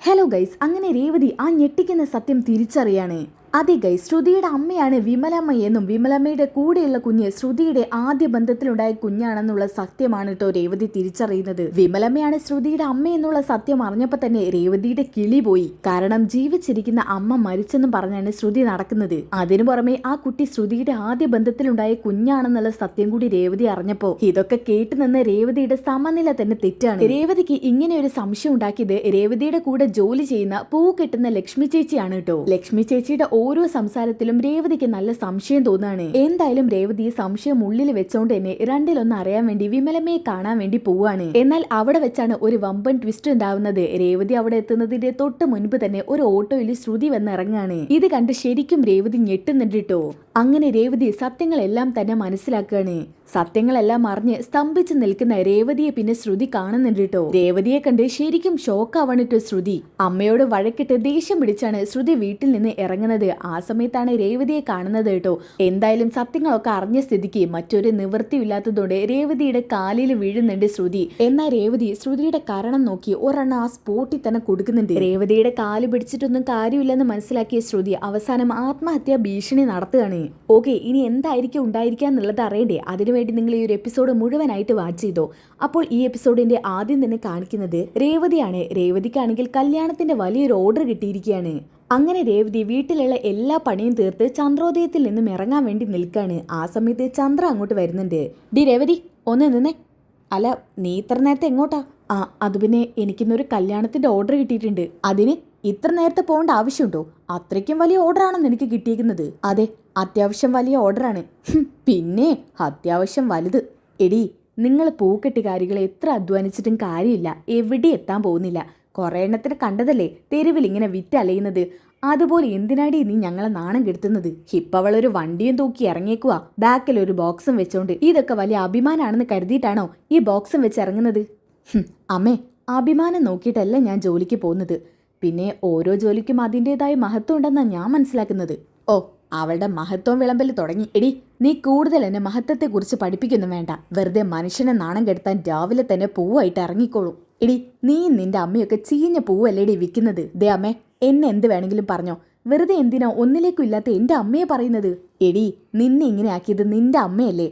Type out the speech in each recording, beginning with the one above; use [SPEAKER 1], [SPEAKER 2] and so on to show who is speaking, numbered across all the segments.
[SPEAKER 1] Hello guys, അങ്ങനെ രേവതി ആ ഞെട്ടിക്കുന്ന സത്യം തിരിച്ചറിയാണ്. അതെ ഗൈസ്, ശ്രുതിയുടെ അമ്മയാണ് വിമലമ്മ എന്നും വിമലമ്മയുടെ കൂടെയുള്ള കുഞ്ഞ് ശ്രുതിയുടെ ആദ്യ ബന്ധത്തിലുണ്ടായ കുഞ്ഞാണെന്നുള്ള സത്യമാണ് കേട്ടോ രേവതി തിരിച്ചറിയുന്നത്. വിമലമ്മയാണ് ശ്രുതിയുടെ അമ്മ എന്നുള്ള സത്യം അറിഞ്ഞപ്പോൾ തന്നെ രേവതിയുടെ കിളി പോയി. കാരണം ജീവിച്ചിരിക്കുന്ന അമ്മ മരിച്ചെന്നും പറഞ്ഞാണ് ശ്രുതി നടക്കുന്നത്. അതിനു പുറമെ ആ കുട്ടി ശ്രുതിയുടെ ആദ്യ ബന്ധത്തിലുണ്ടായ കുഞ്ഞാണെന്നുള്ള സത്യം കൂടി രേവതി അറിഞ്ഞപ്പോ ഇതൊക്കെ കേട്ടു നിന്ന് രേവതിയുടെ സമനില തന്നെ തെറ്റാണ്. രേവതിക്ക് ഇങ്ങനെ ഒരു സംശയം ഉണ്ടാക്കിയത് രേവതിയുടെ കൂടെ ജോലി ചെയ്യുന്ന പൂ കെട്ടുന്ന ലക്ഷ്മി ചേച്ചിയാണ് കേട്ടോ. ലക്ഷ്മി ചേച്ചിയുടെ ഓരോ സംസാരത്തിലും രേവതിക്ക് നല്ല സംശയം തോന്നാണ്. എന്തായാലും രേവതി സംശയം ഉള്ളിൽ വെച്ചോണ്ട് തന്നെ രണ്ടിലൊന്ന് അറിയാൻ വേണ്ടി വിമലമ്മയെ കാണാൻ വേണ്ടി പോവാണ്. എന്നാൽ അവിടെ വെച്ചാണ് ഒരു വമ്പൻ ട്വിസ്റ്റ് ഉണ്ടാവുന്നത്. രേവതി അവിടെ എത്തുന്നതിന്റെ തൊട്ട് മുൻപ് തന്നെ ഒരു ഓട്ടോയിൽ ശ്രുതി വന്നിറങ്ങാണ്. ഇത് കണ്ട് ശരിക്കും രേവതി ഞെട്ടുന്നുണ്ട് കേട്ടോ. അങ്ങനെ രേവതി സത്യങ്ങളെല്ലാം തന്നെ മനസ്സിലാക്കുകയാണ്. സത്യങ്ങളെല്ലാം അറിഞ്ഞ് സ്തംഭിച്ച് നിൽക്കുന്ന രേവതിയെ പിന്നെ ശ്രുതി കാണുന്നുണ്ട് കേട്ടോ. രേവതിയെ കണ്ട് ശരിക്കും ഷോക്കാവണിട്ടോ ശ്രുതി. അമ്മയോട് വഴക്കിട്ട് ദേഷ്യം പിടിച്ചാണ് ശ്രുതി വീട്ടിൽ നിന്ന് ഇറങ്ങുന്നത്. ആ സമയത്താണ് രേവതിയെ കാണുന്നത് കേട്ടോ. എന്തായാലും സത്യങ്ങളൊക്കെ അറിഞ്ഞ സ്ഥിതിക്ക് മറ്റൊരു നിവൃത്തിയില്ലാത്തതുകൊണ്ട് രേവതിയുടെ കാലിൽ വീഴുന്നുണ്ട് ശ്രുതി. എന്നാൽ രേവതി ശ്രുതിയുടെ കാരണം നോക്കി ഒരെണ്ണം ആ സ്പോട്ടിൽ തന്നെ കൊടുക്കുന്നുണ്ട്. രേവതിയുടെ കാല് പിടിച്ചിട്ടൊന്നും കാര്യമില്ലെന്ന് മനസ്സിലാക്കിയ ശ്രുതി അവസാനം ആത്മഹത്യാ ഭീഷണി നടത്തുകയാണ്. ഓക്കെ, ഇനി എന്തായിരിക്കും ഉണ്ടായിരിക്കുക എന്നുള്ളത് അറിയണ്ടേ? അതിനുവേണ്ടി നിങ്ങൾ ഈ ഒരു എപ്പിസോഡ് മുഴുവനായിട്ട് വാച്ച് ചെയ്തോ. അപ്പോൾ ഈ എപ്പിസോഡിന്റെ ആദ്യം തന്നെ കാണിക്കുന്നത് രേവതിയാണ്. രേവതിക്കാണെങ്കിൽ കല്യാണത്തിന്റെ വലിയൊരു ഓർഡർ കിട്ടിയിരിക്കുകയാണ്. അങ്ങനെ രേവതി വീട്ടിലുള്ള എല്ലാ പണിയും തീർത്ത് ചന്ദ്രോദയത്തിൽ നിന്നും ഇറങ്ങാൻ വേണ്ടി നിൽക്കാണ്. ആ സമയത്ത് ചന്ദ്ര അങ്ങോട്ട് വരുന്നുണ്ട്. ഡി രേവതി, ഒന്ന് നിന്നേ. അല്ല, നീ ഇത്ര നേരത്തെ എങ്ങോട്ടാ? അത് പിന്നെ എനിക്കിന്നൊരു കല്യാണത്തിന്റെ ഓർഡർ കിട്ടിയിട്ടുണ്ട്. അതിന് ഇത്ര നേരത്തെ പോകേണ്ട ആവശ്യമുണ്ടോ? അത്രയ്ക്കും വലിയ ഓർഡറാണെന്ന് എനിക്ക് കിട്ടിയിരിക്കുന്നത്. അതെ, അത്യാവശ്യം വലിയ ഓർഡറാണ്. പിന്നെ അത്യാവശ്യം വലുത്. എടി, നിങ്ങൾ പൂക്കെട്ടുകാരികൾ എത്ര അധ്വാനിച്ചിട്ടും കാര്യമില്ല, എവിടെ എത്താൻ പോകുന്നില്ല. കുറേ എണ്ണത്തിന് കണ്ടതല്ലേ തെരുവിൽ ഇങ്ങനെ വിറ്റലയുന്നത്. അതുപോലെ എന്തിനാടി നീ ഞങ്ങളെ നാണം കെടുത്തുന്നത്? ഇപ്പം അവളൊരു വണ്ടിയും തൂക്കി ഇറങ്ങിയേക്കുവാ, ബാക്കിൽ ഒരു ബോക്സും വെച്ചോണ്ട്. ഇതൊക്കെ വലിയ അഭിമാനാണെന്ന് കരുതിയിട്ടാണോ ഈ ബോക്സും വെച്ച് ഇറങ്ങുന്നത്? അമ്മേ, അഭിമാനം നോക്കിയിട്ടല്ല ഞാൻ ജോലിക്ക് പോകുന്നത്. പിന്നെ ഓരോ ജോലിക്കും അതിൻ്റെതായ മഹത്വം ഉണ്ടെന്നാണ് ഞാൻ മനസ്സിലാക്കുന്നത്. ഓ, അവളുടെ മഹത്വം വിളമ്പൽ തുടങ്ങി. എടി, നീ കൂടുതൽ എന്നെ മഹത്വത്തെക്കുറിച്ച് പഠിപ്പിക്കൊന്നും വേണ്ട. വെറുതെ മനുഷ്യനെ നാണം കെടുത്താൻ രാവിലെ തന്നെ പൂവായിട്ട് ഇറങ്ങിക്കോളൂ. എടി, നീ നിന്റെ അമ്മയൊക്കെ ചീഞ്ഞ പൂവല്ലേടി വിൽക്കുന്നത്? ദേ അമ്മേ, എന്നെ എന്ത് വേണമെങ്കിലും പറഞ്ഞോ. വെറുതെ എന്തിനാ ഒന്നിലേക്കും ഇല്ലാത്ത എൻ്റെ അമ്മയെ പറയുന്നത്? എടി, നിന്നെ ഇങ്ങനെ ആക്കിയത് നിന്റെ അമ്മയല്ലേ?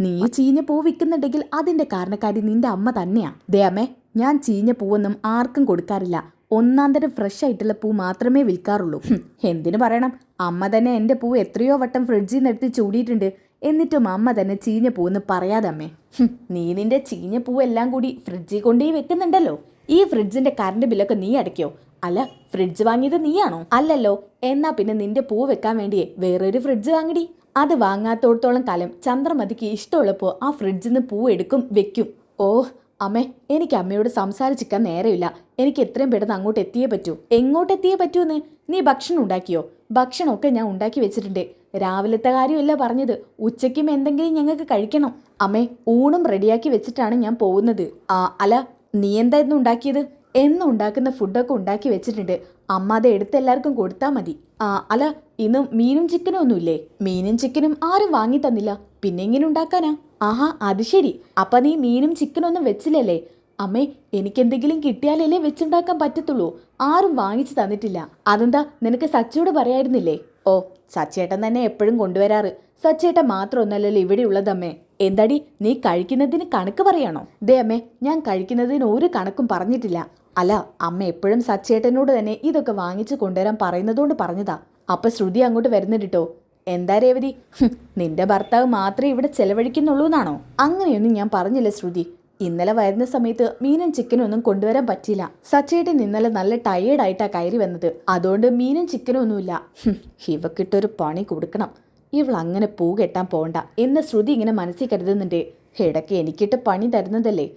[SPEAKER 1] നീ ചീഞ്ഞ പൂ വിൽക്കുന്നുണ്ടെങ്കിൽ അതിന്റെ കാരണക്കാരി നിന്റെ അമ്മ തന്നെയാ. ദേ അമ്മേ, ഞാൻ ചീഞ്ഞ പൂവൊന്നും ആർക്കും കൊടുക്കാറില്ല. ഒന്നാം തരം ഫ്രഷ് ആയിട്ടുള്ള പൂ മാത്രമേ വിൽക്കാറുള്ളൂ. എന്തിനു പറയണം, അമ്മ തന്നെ എൻ്റെ പൂ എത്രയോ വട്ടം ഫ്രിഡ്ജിൽ നിന്ന് എടുത്ത് ചൂടിയിട്ടുണ്ട്. എന്നിട്ടും അമ്മ തന്നെ ചീഞ്ഞ പൂവെന്ന് പറയാതെ അമ്മേ. നീ നിന്റെ ചീഞ്ഞ പൂവെല്ലാം കൂടി ഫ്രിഡ്ജിൽ കൊണ്ടേ വെക്കുന്നുണ്ടല്ലോ. ഈ ഫ്രിഡ്ജിന്റെ കറണ്ട് ബില്ലൊക്കെ നീ അടയ്ക്കോ? അല്ല, ഫ്രിഡ്ജ് വാങ്ങിയത് നീയാണോ? അല്ലല്ലോ. എന്നാ പിന്നെ നിന്റെ പൂ വെക്കാൻ വേണ്ടിയേ വേറൊരു ഫ്രിഡ്ജ് വാങ്ങിടി. അത് വാങ്ങാത്തോടത്തോളം കാലം ചന്ദ്രമതിക്ക് ഇഷ്ടമുള്ളപ്പോൾ ആ ഫ്രിഡ്ജിൽ നിന്ന് പൂ എടുക്കും, വെക്കും. ഓ അമ്മേ, എനിക്ക് അമ്മയോട് സംസാരിച്ചിരിക്കാൻ നേരമില്ല. എനിക്ക് എത്രയും പെട്ടെന്ന് അങ്ങോട്ട് എത്തിയേ പറ്റൂ. എങ്ങോട്ട് എത്തിയേ പറ്റൂന്ന്? നീ ഭക്ഷണം ഉണ്ടാക്കിയോ? ഭക്ഷണമൊക്കെ ഞാൻ ഉണ്ടാക്കി വെച്ചിട്ടുണ്ട്. രാവിലത്തെ കാര്യമല്ല പറഞ്ഞത്, ഉച്ചയ്ക്കും എന്തെങ്കിലും ഞങ്ങൾക്ക് കഴിക്കണം. അമ്മേ, ഊണും റെഡിയാക്കി വെച്ചിട്ടാണ് ഞാൻ പോകുന്നത്. അല്ല, നീ എന്തായിരുന്നു ഉണ്ടാക്കിയത്? എന്നും ഉണ്ടാക്കുന്ന ഫുഡൊക്കെ ഉണ്ടാക്കി വെച്ചിട്ടുണ്ട്. അമ്മ അത് എടുത്ത് എല്ലാവർക്കും കൊടുത്താൽ മതി. അല്ല, ഇന്ന് മീനും ചിക്കനും ഒന്നുമില്ലേ? മീനും ചിക്കനും ആരും വാങ്ങി തന്നില്ല, പിന്നെ എങ്ങനെ ഉണ്ടാക്കാനാ? ആഹാ, അത് ശരി. അപ്പൊ നീ മീനും ചിക്കനും ഒന്നും വെച്ചില്ലല്ലേ? അമ്മേ, എനിക്കെന്തെങ്കിലും കിട്ടിയാലല്ലേ വെച്ചുണ്ടാക്കാൻ പറ്റത്തുള്ളൂ. ആരും വാങ്ങിച്ചു തന്നിട്ടില്ല. അതെന്താ, നിനക്ക് സച്ചിയോട് പറയായിരുന്നില്ലേ? ഓ, സച്ചേട്ടൻ തന്നെ എപ്പോഴും കൊണ്ടുവരാറ്. സച്ചേട്ടൻ മാത്രമൊന്നല്ലല്ലോ ഇവിടെ ഉള്ളതമ്മേ. എന്താടി, നീ കഴിക്കുന്നതിന് കണക്ക് പറയാണോ? ദേ അമ്മേ, ഞാൻ കഴിക്കുന്നതിന് ഒരു കണക്കും പറഞ്ഞിട്ടില്ല. അല്ല, അമ്മ എപ്പോഴും സച്ചേട്ടനോട് തന്നെ ഇതൊക്കെ വാങ്ങിച്ചു കൊണ്ടുവരാൻ പറയുന്നതുകൊണ്ട് പറഞ്ഞതാ. അപ്പൊ ശ്രുതി അങ്ങോട്ട് വരുന്നുണ്ടിട്ടോ. എന്താ രേവതി, നിന്റെ ഭർത്താവ് മാത്രമേ ഇവിടെ ചെലവഴിക്കുന്നുള്ളൂ എന്നാണോ? അങ്ങനെയൊന്നും ഞാൻ പറഞ്ഞില്ല ശ്രുതി. ഇന്നലെ വരുന്ന സമയത്ത് മീനും ചിക്കനും ഒന്നും കൊണ്ടുവരാൻ പറ്റിയില്ല. സച്ചേട്ടൻ ഇന്നലെ നല്ല ടയേർഡായിട്ടാ കയറി വന്നത്. അതുകൊണ്ട് മീനും ചിക്കനും ഒന്നുമില്ല. ഇവക്കിട്ടൊരു പണി കൊടുക്കണം. ഇവൾ അങ്ങനെ പൂ കെട്ടാൻ പോണ്ട എന്ന് ശ്രുതി ഇങ്ങനെ മനസ്സിൽ കരുതുന്നുണ്ട്. ഇടയ്ക്ക് എനിക്കിട്ട് പണി തരുന്നതല്ലേ.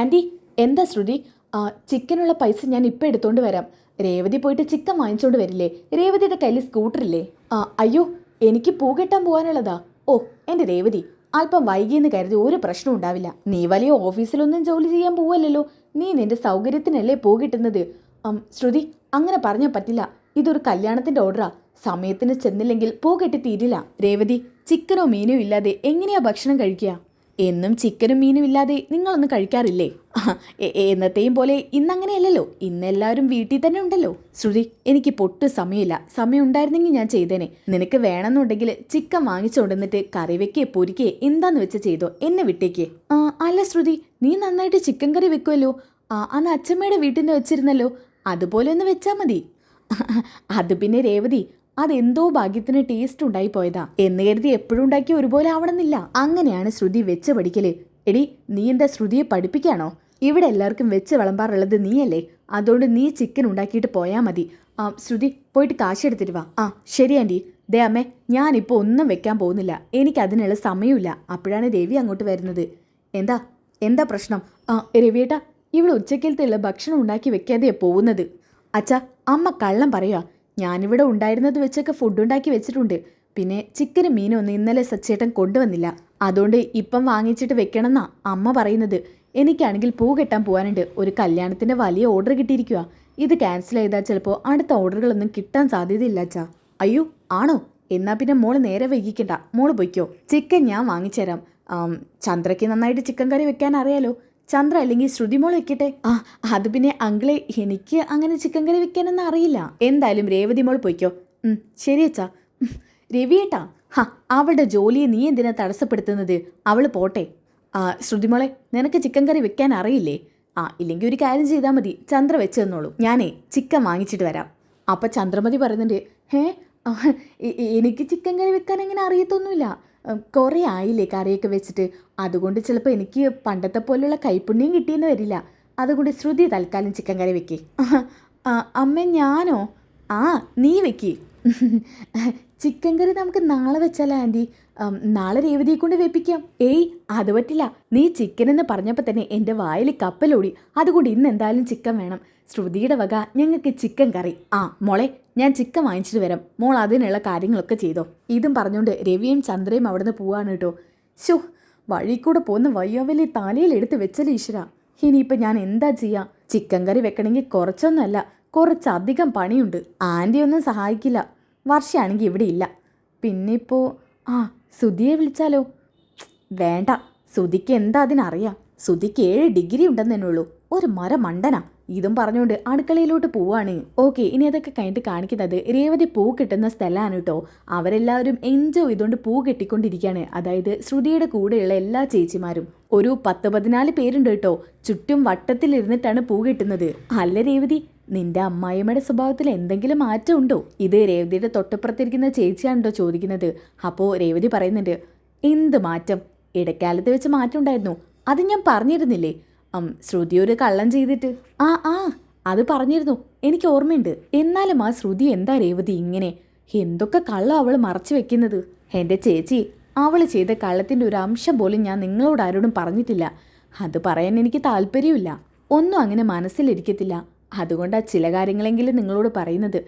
[SPEAKER 1] ആൻറ്റി, എന്താ ശ്രുതി? ചിക്കനുള്ള പൈസ ഞാൻ ഇപ്പം എടുത്തോണ്ട് വരാം. രേവതി പോയിട്ട് ചിക്കൻ വാങ്ങിച്ചോണ്ട് വരില്ലേ? രേവതിയുടെ കയ്യിൽ സ്കൂട്ടറില്ലേ? അയ്യോ, എനിക്ക് പൂ കെട്ടാൻ പോകാനുള്ളതാ. ഓ, എൻ്റെ രേവതി, അല്പം വൈകിയെന്ന് കരുതി ഒരു പ്രശ്നം ഉണ്ടാവില്ല. നീ വലിയ ഓഫീസിലൊന്നും ജോലി ചെയ്യാൻ പോവല്ലോ. നീ നിന്റെ സൗകര്യത്തിനല്ലേ പൂ കിട്ടുന്നത്. ശ്രുതി, അങ്ങനെ പറഞ്ഞാൽ പറ്റില്ല. ഇതൊരു കല്യാണത്തിന്റെ ഓർഡറാ. സമയത്തിന് ചെന്നില്ലെങ്കിൽ പൂ കെട്ടി തീരില്ല. രേവതി, ചിക്കനോ മീനോ ഇല്ലാതെ എങ്ങനെയാ ഭക്ഷണം കഴിക്കുക? എന്നും ചിക്കനും മീനും ഇല്ലാതെ നിങ്ങളൊന്നും കഴിക്കാറില്ലേ? എന്നത്തെയും പോലെ ഇന്നങ്ങനെയല്ലല്ലോ, ഇന്നെല്ലാവരും വീട്ടിൽ തന്നെ ഉണ്ടല്ലോ. ശ്രുതി, എനിക്ക് പൊട്ടു സമയമില്ല. സമയം ഉണ്ടായിരുന്നെങ്കിൽ ഞാൻ ചെയ്തേനെ. നിനക്ക് വേണമെന്നുണ്ടെങ്കിൽ ചിക്കൻ വാങ്ങിച്ചുകൊണ്ടിട്ട് കറി വെക്കേ പൊരിക്കേ എന്താന്ന് വെച്ച് ചെയ്തോ, എന്നെ വിട്ടേക്കേ. അല്ല ശ്രുതി, നീ നന്നായിട്ട് ചിക്കൻ കറി വെക്കുമല്ലോ. അന്ന് അച്ഛമ്മയുടെ വീട്ടിൽ നിന്ന് വെച്ചിരുന്നല്ലോ, അതുപോലെ ഒന്ന് വെച്ചാൽ മതി. അത് പിന്നെ രേവതി, അതെന്തോ ഭാഗ്യത്തിന് ടേസ്റ്റ് ഉണ്ടായി പോയതാ എന്ന് കരുതി എപ്പോഴും ഉണ്ടാക്കി ഒരുപോലെ ആവണമെന്നില്ല. അങ്ങനെയാണ് ശ്രുതി വെച്ച് പഠിക്കല്. എടി, നീ എന്താ ശ്രുതിയെ പഠിപ്പിക്കാണോ? ഇവിടെ എല്ലാവർക്കും വെച്ച് വിളമ്പാറുള്ളത് നീയല്ലേ, അതുകൊണ്ട് നീ ചിക്കൻ ഉണ്ടാക്കിയിട്ട് പോയാൽ മതി. ശ്രുതി, പോയിട്ട് കാശെടുത്തിട്ട് വാ. ശരി ആൻറ്റി. ദേ അമ്മേ, ഞാനിപ്പോൾ ഒന്നും വെക്കാൻ പോകുന്നില്ല, എനിക്ക് അതിനുള്ള സമയമില്ല. അപ്പോഴാണ് രവി അങ്ങോട്ട് വരുന്നത്. എന്താ എന്താ പ്രശ്നം? രവിയേട്ടാ, ഇവിടെ ഉച്ചക്കലത്തുള്ള ഭക്ഷണം ഉണ്ടാക്കി വെക്കാതെയാ പോകുന്നത്. അച്ഛാ, അമ്മ കള്ളം പറയുക. ഞാനിവിടെ ഉണ്ടായിരുന്നത് വെച്ചൊക്കെ ഫുഡ് ഉണ്ടാക്കി വെച്ചിട്ടുണ്ട്. പിന്നെ ചിക്കനും മീനും ഒന്നും ഇന്നലെ സച്ചേട്ടൻ കൊണ്ടുവന്നില്ല, അതുകൊണ്ട് ഇപ്പം വാങ്ങിച്ചിട്ട് വെക്കണമെന്നാ അമ്മ പറയുന്നത്. എനിക്കാണെങ്കിൽ പൂ കെട്ടാൻ പോകാനുണ്ട്. ഒരു കല്യാണത്തിൻ്റെ വലിയ ഓർഡർ കിട്ടിയിരിക്കുക. ഇത് ക്യാൻസൽ ചെയ്താൽ ചിലപ്പോൾ അടുത്ത ഓർഡറുകളൊന്നും കിട്ടാൻ സാധ്യതയില്ല അച്ഛാ. അയ്യോ, ആണോ? എന്നാൽ പിന്നെ മോള് നേരെ വൈകിക്കണ്ട, മോള് പൊയ്ക്കോ. ചിക്കൻ ഞാൻ വാങ്ങിച്ചുതരാം. ചന്ദ്രയ്ക്ക് നന്നായിട്ട് ചിക്കൻ കറി വെക്കാൻ അറിയാലോ. ചന്ദ്ര അല്ലെങ്കിൽ ശ്രുതിമോൾ വെക്കട്ടെ. അത് പിന്നെ അങ്കിളെ, എനിക്ക് അങ്ങനെ ചിക്കൻ കറി വെക്കാനൊന്നും അറിയില്ല. എന്തായാലും രേവതി മോൾ പൊയ്ക്കോ. ശരി അച്ഛാ. രവിയേട്ടാ, അവളുടെ ജോലിയെ നീ എന്തിനാ തടസ്സപ്പെടുത്തുന്നത്? അവൾ പോട്ടെ. ശ്രുതിമോളെ, നിനക്ക് ചിക്കൻ കറി വെക്കാൻ അറിയില്ലേ? ഇല്ലെങ്കിൽ ഒരു കാര്യം ചെയ്താൽ മതി, ചന്ദ്ര വെച്ച് തന്നോളൂ. ഞാനേ ചിക്കൻ വാങ്ങിച്ചിട്ട് വരാം. അപ്പം ചന്ദ്രമതി പറയുന്നുണ്ട്, എനിക്ക് ചിക്കൻ കറി വെക്കാൻ അങ്ങനെ അറിയത്തൊന്നുമില്ല. കുറേ ആയില്ലേ കറിയൊക്കെ വെച്ചിട്ട്, അതുകൊണ്ട് ചിലപ്പോൾ എനിക്ക് പണ്ടത്തെ പോലെയുള്ള കൈപ്പുണ്യം കിട്ടിയെന്ന് വരില്ല. അതുകൊണ്ട് ശ്രുതി തൽക്കാലം ചിക്കൻ കറി വെക്കേ. അമ്മ ഞാനോ? നീ വെക്കേ. ചിക്കൻ കറി നമുക്ക് നാളെ വെച്ചാലോ ആൻറ്റി? നാളെ രേവതിയെ കൊണ്ട് വെപ്പിക്കാം. അത് പറ്റില്ല. നീ ചിക്കൻ എന്ന് പറഞ്ഞപ്പോൾ തന്നെ എൻ്റെ വായിൽ കപ്പലോടി. അതുകൊണ്ട് ഇന്ന് എന്തായാലും ചിക്കൻ വേണം. ശ്രുതിയുടെ വക ഞങ്ങൾക്ക് ചിക്കൻ കറി. മോളെ, ഞാൻ ചിക്കൻ വാങ്ങിച്ചിട്ട് വരാം, മോൾ അതിനുള്ള കാര്യങ്ങളൊക്കെ ചെയ്തോ. ഇതും പറഞ്ഞുകൊണ്ട് രവിയും ചന്ദ്രയും അവിടെ നിന്ന് പോവാണ് കേട്ടോ. വഴി കൂടെ പോകുന്ന വയ്യാവലി തലയിലെടുത്ത് വെച്ചല്ലേ ഈശ്വര. ഇനിയിപ്പോൾ ഞാൻ എന്താ ചെയ്യുക? ചിക്കൻ കറി വെക്കണമെങ്കിൽ കുറച്ചൊന്നുമല്ല, കുറച്ചധികം പണിയുണ്ട്. ആൻറ്റി ഒന്നും സഹായിക്കില്ല. വർഷയാണെങ്കിൽ ഇവിടെ ഇല്ല. പിന്നെ ഇപ്പോൾ സുധിയെ വിളിച്ചാലോ? വേണ്ട, സുധിക്ക് എന്താ അതിനറിയാം? സുധിക്ക് 7 ഡിഗ്രി ഉണ്ടെന്ന് തന്നെ ഉള്ളൂ, ഒരു മണ്ടനാ. ഇതും പറഞ്ഞുകൊണ്ട് അടുക്കളയിലോട്ട് പോവാണ്. ഓക്കെ, ഇനി അതൊക്കെ കഴിഞ്ഞിട്ട് കാണിക്കുന്നത് രേവതി പൂ കിട്ടുന്ന സ്ഥലമാണ് കേട്ടോ. അവരെല്ലാവരും എൻജോയ് ചെയ്തുകൊണ്ട് പൂ കെട്ടിക്കൊണ്ടിരിക്കുകയാണ്. അതായത് ശ്രുതിയുടെ കൂടെയുള്ള എല്ലാ ചേച്ചിമാരും ഒരു 10-14 പേരുണ്ട് കേട്ടോ. ചുറ്റും വട്ടത്തിലിരുന്നിട്ടാണ് പൂ കെട്ടുന്നത്. അല്ല രേവതി, നിന്റെ അമ്മായിയമ്മയുടെ സ്വഭാവത്തിൽ എന്തെങ്കിലും മാറ്റം ഉണ്ടോ? ഇത് രേവതിയുടെ തൊട്ടപ്പുറത്തിരിക്കുന്ന ചേച്ചിയാണോ ചോദിക്കുന്നത്. അപ്പോൾ രേവതി പറയുന്നുണ്ട്, എന്ത് മാറ്റം? ഇടക്കാലത്ത് വെച്ച് മാറ്റം ഉണ്ടായിരുന്നു, അത് ഞാൻ പറഞ്ഞിരുന്നില്ലേ? ശ്രുതി ഒരു കള്ളം ചെയ്തിട്ട്. അത് പറഞ്ഞിരുന്നു, എനിക്ക് ഓർമ്മയുണ്ട്. എന്നാലും ശ്രുതി എന്താ രേവതി ഇങ്ങനെ? എന്തൊക്കെ കള്ളം അവൾ മറച്ചു വെക്കുന്നത്? എൻ്റെ ചേച്ചി, അവൾ ചെയ്ത കള്ളത്തിൻ്റെ ഒരു അംശം പോലും ഞാൻ നിങ്ങളോട് ആരോടും പറഞ്ഞിട്ടില്ല. അത് പറയാൻ എനിക്ക് താല്പര്യമില്ല. ഒന്നും അങ്ങനെ മനസ്സിലിരിക്കത്തില്ല. അതുകൊണ്ടാണ് ചില കാര്യങ്ങളെങ്കിലും നിങ്ങളോട് പറയുന്നത്.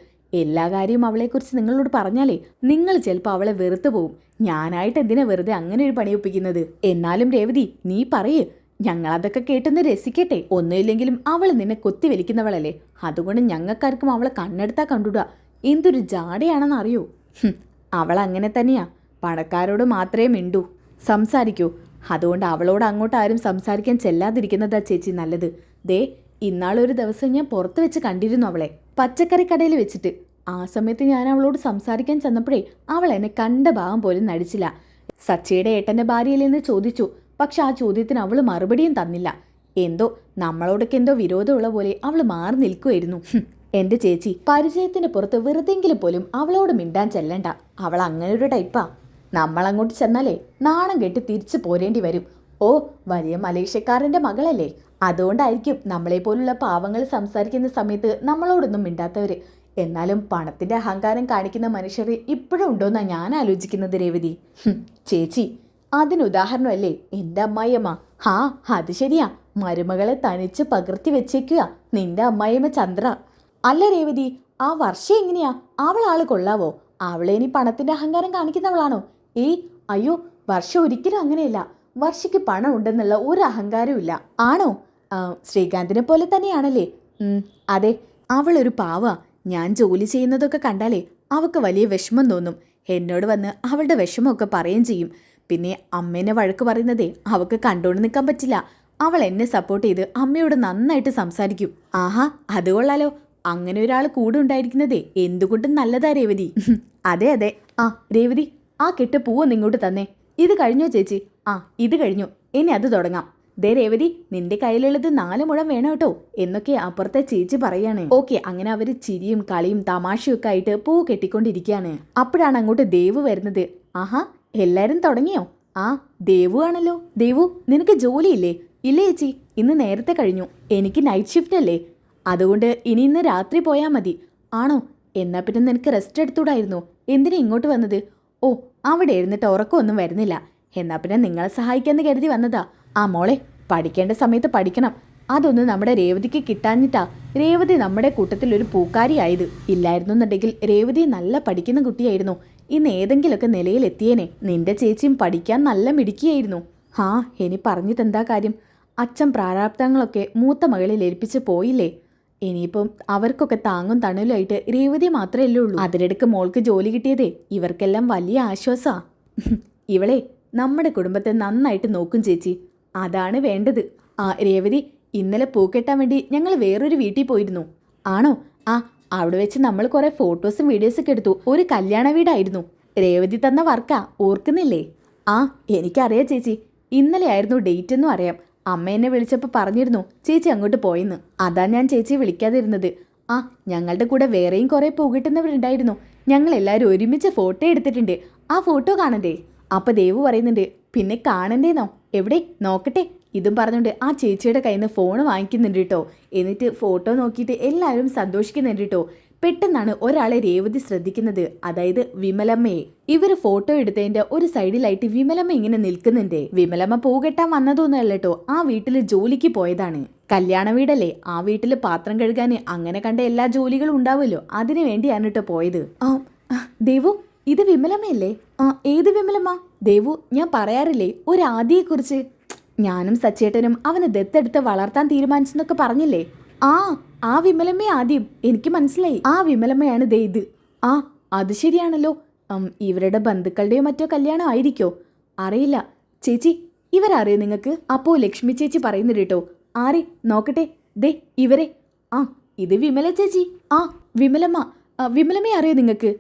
[SPEAKER 1] എല്ലാ കാര്യവും അവളെക്കുറിച്ച് നിങ്ങളോട് പറഞ്ഞാലേ നിങ്ങൾ ചിലപ്പോൾ അവളെ വെറുത്തു പോവും. ഞാനായിട്ട് എന്തിനാ വെറുതെ അങ്ങനെ ഒരു പണി ഒപ്പിക്കുന്നത്? എന്നാലും രേവതി, നീ പറയ്, ഞങ്ങളതൊക്കെ കേട്ടൊന്ന് രസിക്കട്ടെ. ഒന്നുമില്ലെങ്കിലും അവൾ നിന്നെ കൊത്തി വലിക്കുന്നവളല്ലേ, അതുകൊണ്ട് ഞങ്ങൾക്കാർക്കും അവളെ കണ്ണെടുത്താൽ കണ്ടുടാ. എന്തൊരു ജാടയാണെന്ന് അറിയോ? അവൾ അങ്ങനെ തന്നെയാ, പണക്കാരോട് മാത്രമേ മിണ്ടൂ, സംസാരിക്കൂ. അതുകൊണ്ട് അവളോട് അങ്ങോട്ട് ആരും സംസാരിക്കാൻ ചെല്ലാതിരിക്കുന്നതാ ചേച്ചി നല്ലത്. ദേ, ഇന്നാളൊരു ദിവസം ഞാൻ പുറത്ത് വെച്ച് കണ്ടിരുന്നു അവളെ, പച്ചക്കറി കടയിൽ വെച്ചിട്ട്. ആ സമയത്ത് ഞാൻ അവളോട് സംസാരിക്കാൻ ചെന്നപ്പോഴേ അവൾ എന്നെ കണ്ട ഭാവം പോലും നടിച്ചില്ല. സച്ചിയുടെ ഏട്ടൻ്റെ ഭാര്യയിലെന്ന് ചോദിച്ചു, പക്ഷെ ആ ചോദ്യത്തിന് അവൾ മറുപടിയും തന്നില്ല. എന്തോ നമ്മളോടൊക്കെ എന്തോ വിരോധമുള്ള പോലെ അവൾ മാറി നിൽക്കുമായിരുന്നു. എൻ്റെ ചേച്ചി, പരിചയത്തിന് പുറത്ത് വെറുതെങ്കിലും പോലും അവളോട് മിണ്ടാൻ ചെല്ലണ്ട. അവൾ അങ്ങനെ ഒരു ടൈപ്പാ. നമ്മളങ്ങോട്ട് ചെന്നാലേ നാണം കെട്ട് തിരിച്ചു പോരേണ്ടി വരും. വലിയ മലേഷ്യക്കാരൻ്റെ മകളല്ലേ, അതുകൊണ്ടായിരിക്കും നമ്മളെപ്പോലുള്ള പാവങ്ങൾ സംസാരിക്കുന്ന സമയത്ത് നമ്മളോടൊന്നും മിണ്ടാത്തവർ. എന്നാലും പണത്തിൻ്റെ അഹങ്കാരം കാണിക്കുന്ന മനുഷ്യർ ഇപ്പോഴും ഉണ്ടോന്നാണ് ഞാൻ ആലോചിക്കുന്നത് രേവതി. ചേച്ചി, അതിനുദാഹരണമല്ലേ എൻ്റെ അമ്മായിയമ്മ. അത് ശരിയാ, മരുമകളെ തനിച്ച് പകർത്തി വെച്ചേക്കുക നിന്റെ അമ്മായിയമ്മ ചന്ദ്ര. അല്ല രേവതി, ആ വർഷ എങ്ങനെയാ? അവളാള് കൊള്ളാവോ? അവളെ ഇനി പണത്തിൻ്റെ അഹങ്കാരം കാണിക്കുന്നവളാണോ? അയ്യോ, വർഷ ഒരിക്കലും അങ്ങനെയല്ല. വർഷയ്ക്ക് പണം ഉണ്ടെന്നുള്ള ഒരു അഹങ്കാരവും ഇല്ല. ആണോ? ശ്രീകാന്തിനെ പോലെ തന്നെയാണല്ലേ? അതെ, അവളൊരു പാവാ. ഞാൻ ജോലി ചെയ്യുന്നതൊക്കെ കണ്ടാലേ അവൾക്ക് വലിയ വിഷമം തോന്നും. എന്നോട് വന്ന് അവളുടെ വിഷമമൊക്കെ പറയുകയും ചെയ്യും. പിന്നെ അമ്മേനെ വഴക്ക് പറയുന്നതേ അവൾക്ക് കണ്ടുകൊണ്ട് നിൽക്കാൻ പറ്റില്ല. അവൾ എന്നെ സപ്പോർട്ട് ചെയ്ത് അമ്മയോട് നന്നായിട്ട് സംസാരിക്കും. ആഹാ, അത് കൊള്ളാലോ. അങ്ങനെ ഒരാൾ കൂടെ ഉണ്ടായിരിക്കുന്നതേ എന്തുകൊണ്ടും നല്ലതാ രേവതി. അതെ അതെ. ആ രേവതി, ആ കെട്ട് പൂവൊന്ന് ഇങ്ങോട്ട് തന്നെ. ഇത് കഴിഞ്ഞോ ചേച്ചി? ആ ഇത് കഴിഞ്ഞു, ഇനി അത് തുടങ്ങാം. ദേ രേവതി, നിന്റെ കയ്യിലുള്ളത് 4 മുഴം വേണം കേട്ടോ എന്നൊക്കെ അപ്പുറത്തെ ചേച്ചി പറയാണ്. ഓക്കെ, അങ്ങനെ അവര് ചിരിയും കളിയും തമാശയും ഒക്കെ ആയിട്ട് പൂ കെട്ടിക്കൊണ്ടിരിക്കുകയാണ്. അപ്പോഴാണ് അങ്ങോട്ട് ദേവു വരുന്നത്. ആഹാ, എല്ലാരും തുടങ്ങിയോ? ആ ദേവു ആണല്ലോ. ദേവു, നിനക്ക് ജോലിയില്ലേ? ഇല്ല ചേച്ചി, ഇന്ന് നേരത്തെ കഴിഞ്ഞു. എനിക്ക് നൈറ്റ് ഷിഫ്റ്റ് അല്ലേ, അതുകൊണ്ട് ഇന്ന് രാത്രി പോയാൽ മതി. ആണോ? എന്നാ പിന്നെ നിനക്ക് റെസ്റ്റ് എടുത്തൂടായിരുന്നു. എന്തിനാ ഇങ്ങോട്ട് വന്നത്? ഓ, അവിടെ ഇരുന്നിട്ട് ഉറക്കമൊന്നും വരുന്നില്ല. എന്നാ പിന്നെ നിങ്ങളെ സഹായിക്കാന്ന് കരുതി വന്നതാ. ആ മോളെ, പഠിക്കേണ്ട സമയത്ത് പഠിക്കണം. അതൊന്നും നമ്മുടെ രേവതിക്ക് കിട്ടാഞ്ഞിട്ടാ രേവതി നമ്മുടെ കൂട്ടത്തിൽ ഒരു പൂക്കാരിയായത്. ഇല്ലായിരുന്നുണ്ടെങ്കിൽ രേവതി നല്ല പഠിക്കുന്ന കുട്ടിയായിരുന്നു. ഇന്ന് ഏതെങ്കിലുമൊക്കെ നിലയിലെത്തിയേനെ. നിന്റെ ചേച്ചിയും പഠിക്കാൻ നല്ല മിടുക്കിയായിരുന്നു. ഹാ, ഇനി പറഞ്ഞിട്ടെന്താ കാര്യം? അച്ഛൻ പ്രാരാബ്ദങ്ങളൊക്കെ മൂത്ത മകളിൽ ഏൽപ്പിച്ച് പോയില്ലേ. ഇനിയിപ്പം അവർക്കൊക്കെ താങ്ങും തണലുമായിട്ട് രേവതി മാത്രമല്ലേ ഉള്ളൂ. അതിനിടയ്ക്ക് മോൾക്ക് ജോലി കിട്ടിയതേ ഇവർക്കെല്ലാം വലിയ ആശ്വാസാ. ഇവളെ നമ്മുടെ കുടുംബത്തെ നന്നായിട്ട് നോക്കും ചേച്ചി, അതാണ് വേണ്ടത്. ആ രേവതി, ഇന്നലെ പൂക്കെട്ടാൻ വേണ്ടി ഞങ്ങൾ വേറൊരു വീട്ടിൽ പോയിരുന്നു. ആണോ? ആ, അവിടെ വെച്ച് നമ്മൾ കുറെ ഫോട്ടോസും വീഡിയോസൊക്കെ എടുത്തു. ഒരു കല്യാണ വീടായിരുന്നു. രേവതി തന്ന വർക്കാ, ഓർക്കുന്നില്ലേ? ആ എനിക്കറിയാം ചേച്ചി, ഇന്നലെ ആയിരുന്നു ഡേറ്റ് എന്നും അറിയാം. അമ്മ എന്നെ വിളിച്ചപ്പോൾ പറഞ്ഞിരുന്നു ചേച്ചി അങ്ങോട്ട് പോയെന്ന്. അതാ ഞാൻ ചേച്ചിയെ വിളിക്കാതിരുന്നത്. ആ, ഞങ്ങളുടെ കൂടെ വേറെയും കുറെ പൂകിട്ടുന്നവരുണ്ടായിരുന്നു. ഞങ്ങൾ എല്ലാവരും ഒരുമിച്ച് ഫോട്ടോ എടുത്തിട്ടുണ്ട്. ആ ഫോട്ടോ കാണണ്ടേ? അപ്പൊ ദേവു പറയുന്നുണ്ട്, പിന്നെ കാണണ്ടേന്നോ? എവിടെ നോക്കട്ടെ? ഇതും പറഞ്ഞുകൊണ്ട് ആ ചേച്ചിയുടെ കയ്യിൽ നിന്ന് ഫോണ് വാങ്ങിക്കുന്നുണ്ട് കേട്ടോ. എന്നിട്ട് ഫോട്ടോ നോക്കിയിട്ട് എല്ലാവരും സന്തോഷിക്കുന്നുണ്ട് കേട്ടോ. പെട്ടെന്നാണ് ഒരാളെ രേവതി ശ്രദ്ധിക്കുന്നത്, അതായത് വിമലമ്മയെ. ഇവര് ഫോട്ടോ എടുത്തതിന്റെ ഒരു സൈഡിലായിട്ട് വിമലമ്മ ഇങ്ങനെ നിൽക്കുന്നുണ്ട്. വിമലമ്മ പൂകെട്ടാൻ വന്നതൊന്നുമല്ല കേട്ടോ, ആ വീട്ടിൽ ജോലിക്ക് പോയതാണ്. കല്യാണ വീടല്ലേ, ആ വീട്ടിൽ പാത്രം കഴുകാൻ അങ്ങനെ കണ്ട എല്ലാ ജോലികളും ഉണ്ടാവുമല്ലോ, അതിനു വേണ്ടിയാണ് കേട്ടോ പോയത്. ദേവു, ഇത് വിമലമ്മയല്ലേ? ആ, ഏത് വിമലമ്മ? ദേവു, ഞാൻ പറയാറില്ലേ ഒരു ആദിയെക്കുറിച്ച്? ഞാനും സച്ചേട്ടനും അവനെ ദത്തെടുത്ത് വളർത്താൻ തീരുമാനിച്ചെന്നൊക്കെ പറഞ്ഞില്ലേ? ആ വിമലമ്മയെ ആദ്യം എനിക്ക് മനസ്സിലായി. ആ വിമലമ്മയാണ് ദേ ഇത്. ആ, അത് ശരിയാണല്ലോ. ഇവരുടെ ബന്ധുക്കളുടെയോ മറ്റോ കല്യാണം ആയിരിക്കോ? അറിയില്ല ചേച്ചി, ഇവരറിയോ നിങ്ങൾക്ക്? അപ്പോ ലക്ഷ്മി ചേച്ചി പറയുന്നു കേട്ടോ. ആരെ നോക്കട്ടെ? ദേ ഇവരെ. ആ, ഇത് വിമല ചേച്ചി. ആ വിമലമ്മ. വിമലമ്മയെ അറിയോ നിങ്ങൾക്ക്?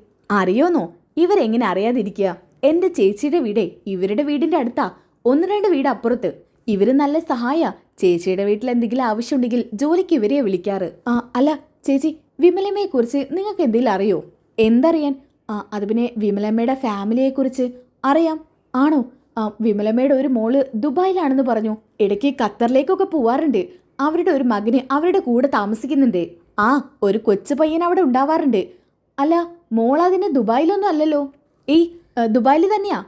[SPEAKER 1] അറിയോന്നോ? ഇവരെങ്ങനെ അറിയാതിരിക്കുക? എൻ്റെ ചേച്ചിയുടെ വീടേ ഇവരുടെ വീടിൻ്റെ അടുത്താ, 1-2 വീട് അപ്പുറത്ത്. ഇവര് നല്ല സഹായ. ചേച്ചിയുടെ വീട്ടിൽ എന്തെങ്കിലും ആവശ്യമുണ്ടെങ്കിൽ ജോലിക്ക് ഇവരെ വിളിക്കാറ്. അല്ല ചേച്ചി, വിമലമ്മയെ കുറിച്ച് നിങ്ങൾക്ക് എന്തെങ്കിലും അറിയോ? എന്തറിയാൻ? അത് പിന്നെ വിമലമ്മയുടെ ഫാമിലിയെക്കുറിച്ച് അറിയാം. ആണോ? വിമലമ്മയുടെ ഒരു മോള് ദുബായിലാണെന്ന് പറഞ്ഞു. ഇടയ്ക്ക് ഖത്തറിലേക്കൊക്കെ പോവാറുണ്ട്. അവരുടെ ഒരു മകന് അവരുടെ കൂടെ താമസിക്കുന്നുണ്ട്. ഒരു കൊച്ചു പയ്യൻ അവിടെ ഉണ്ടാവാറുണ്ട്. അല്ല, മോളതിന് ദുബായിലൊന്നും അല്ലല്ലോ. ദുബായിൽ തന്നെയാ?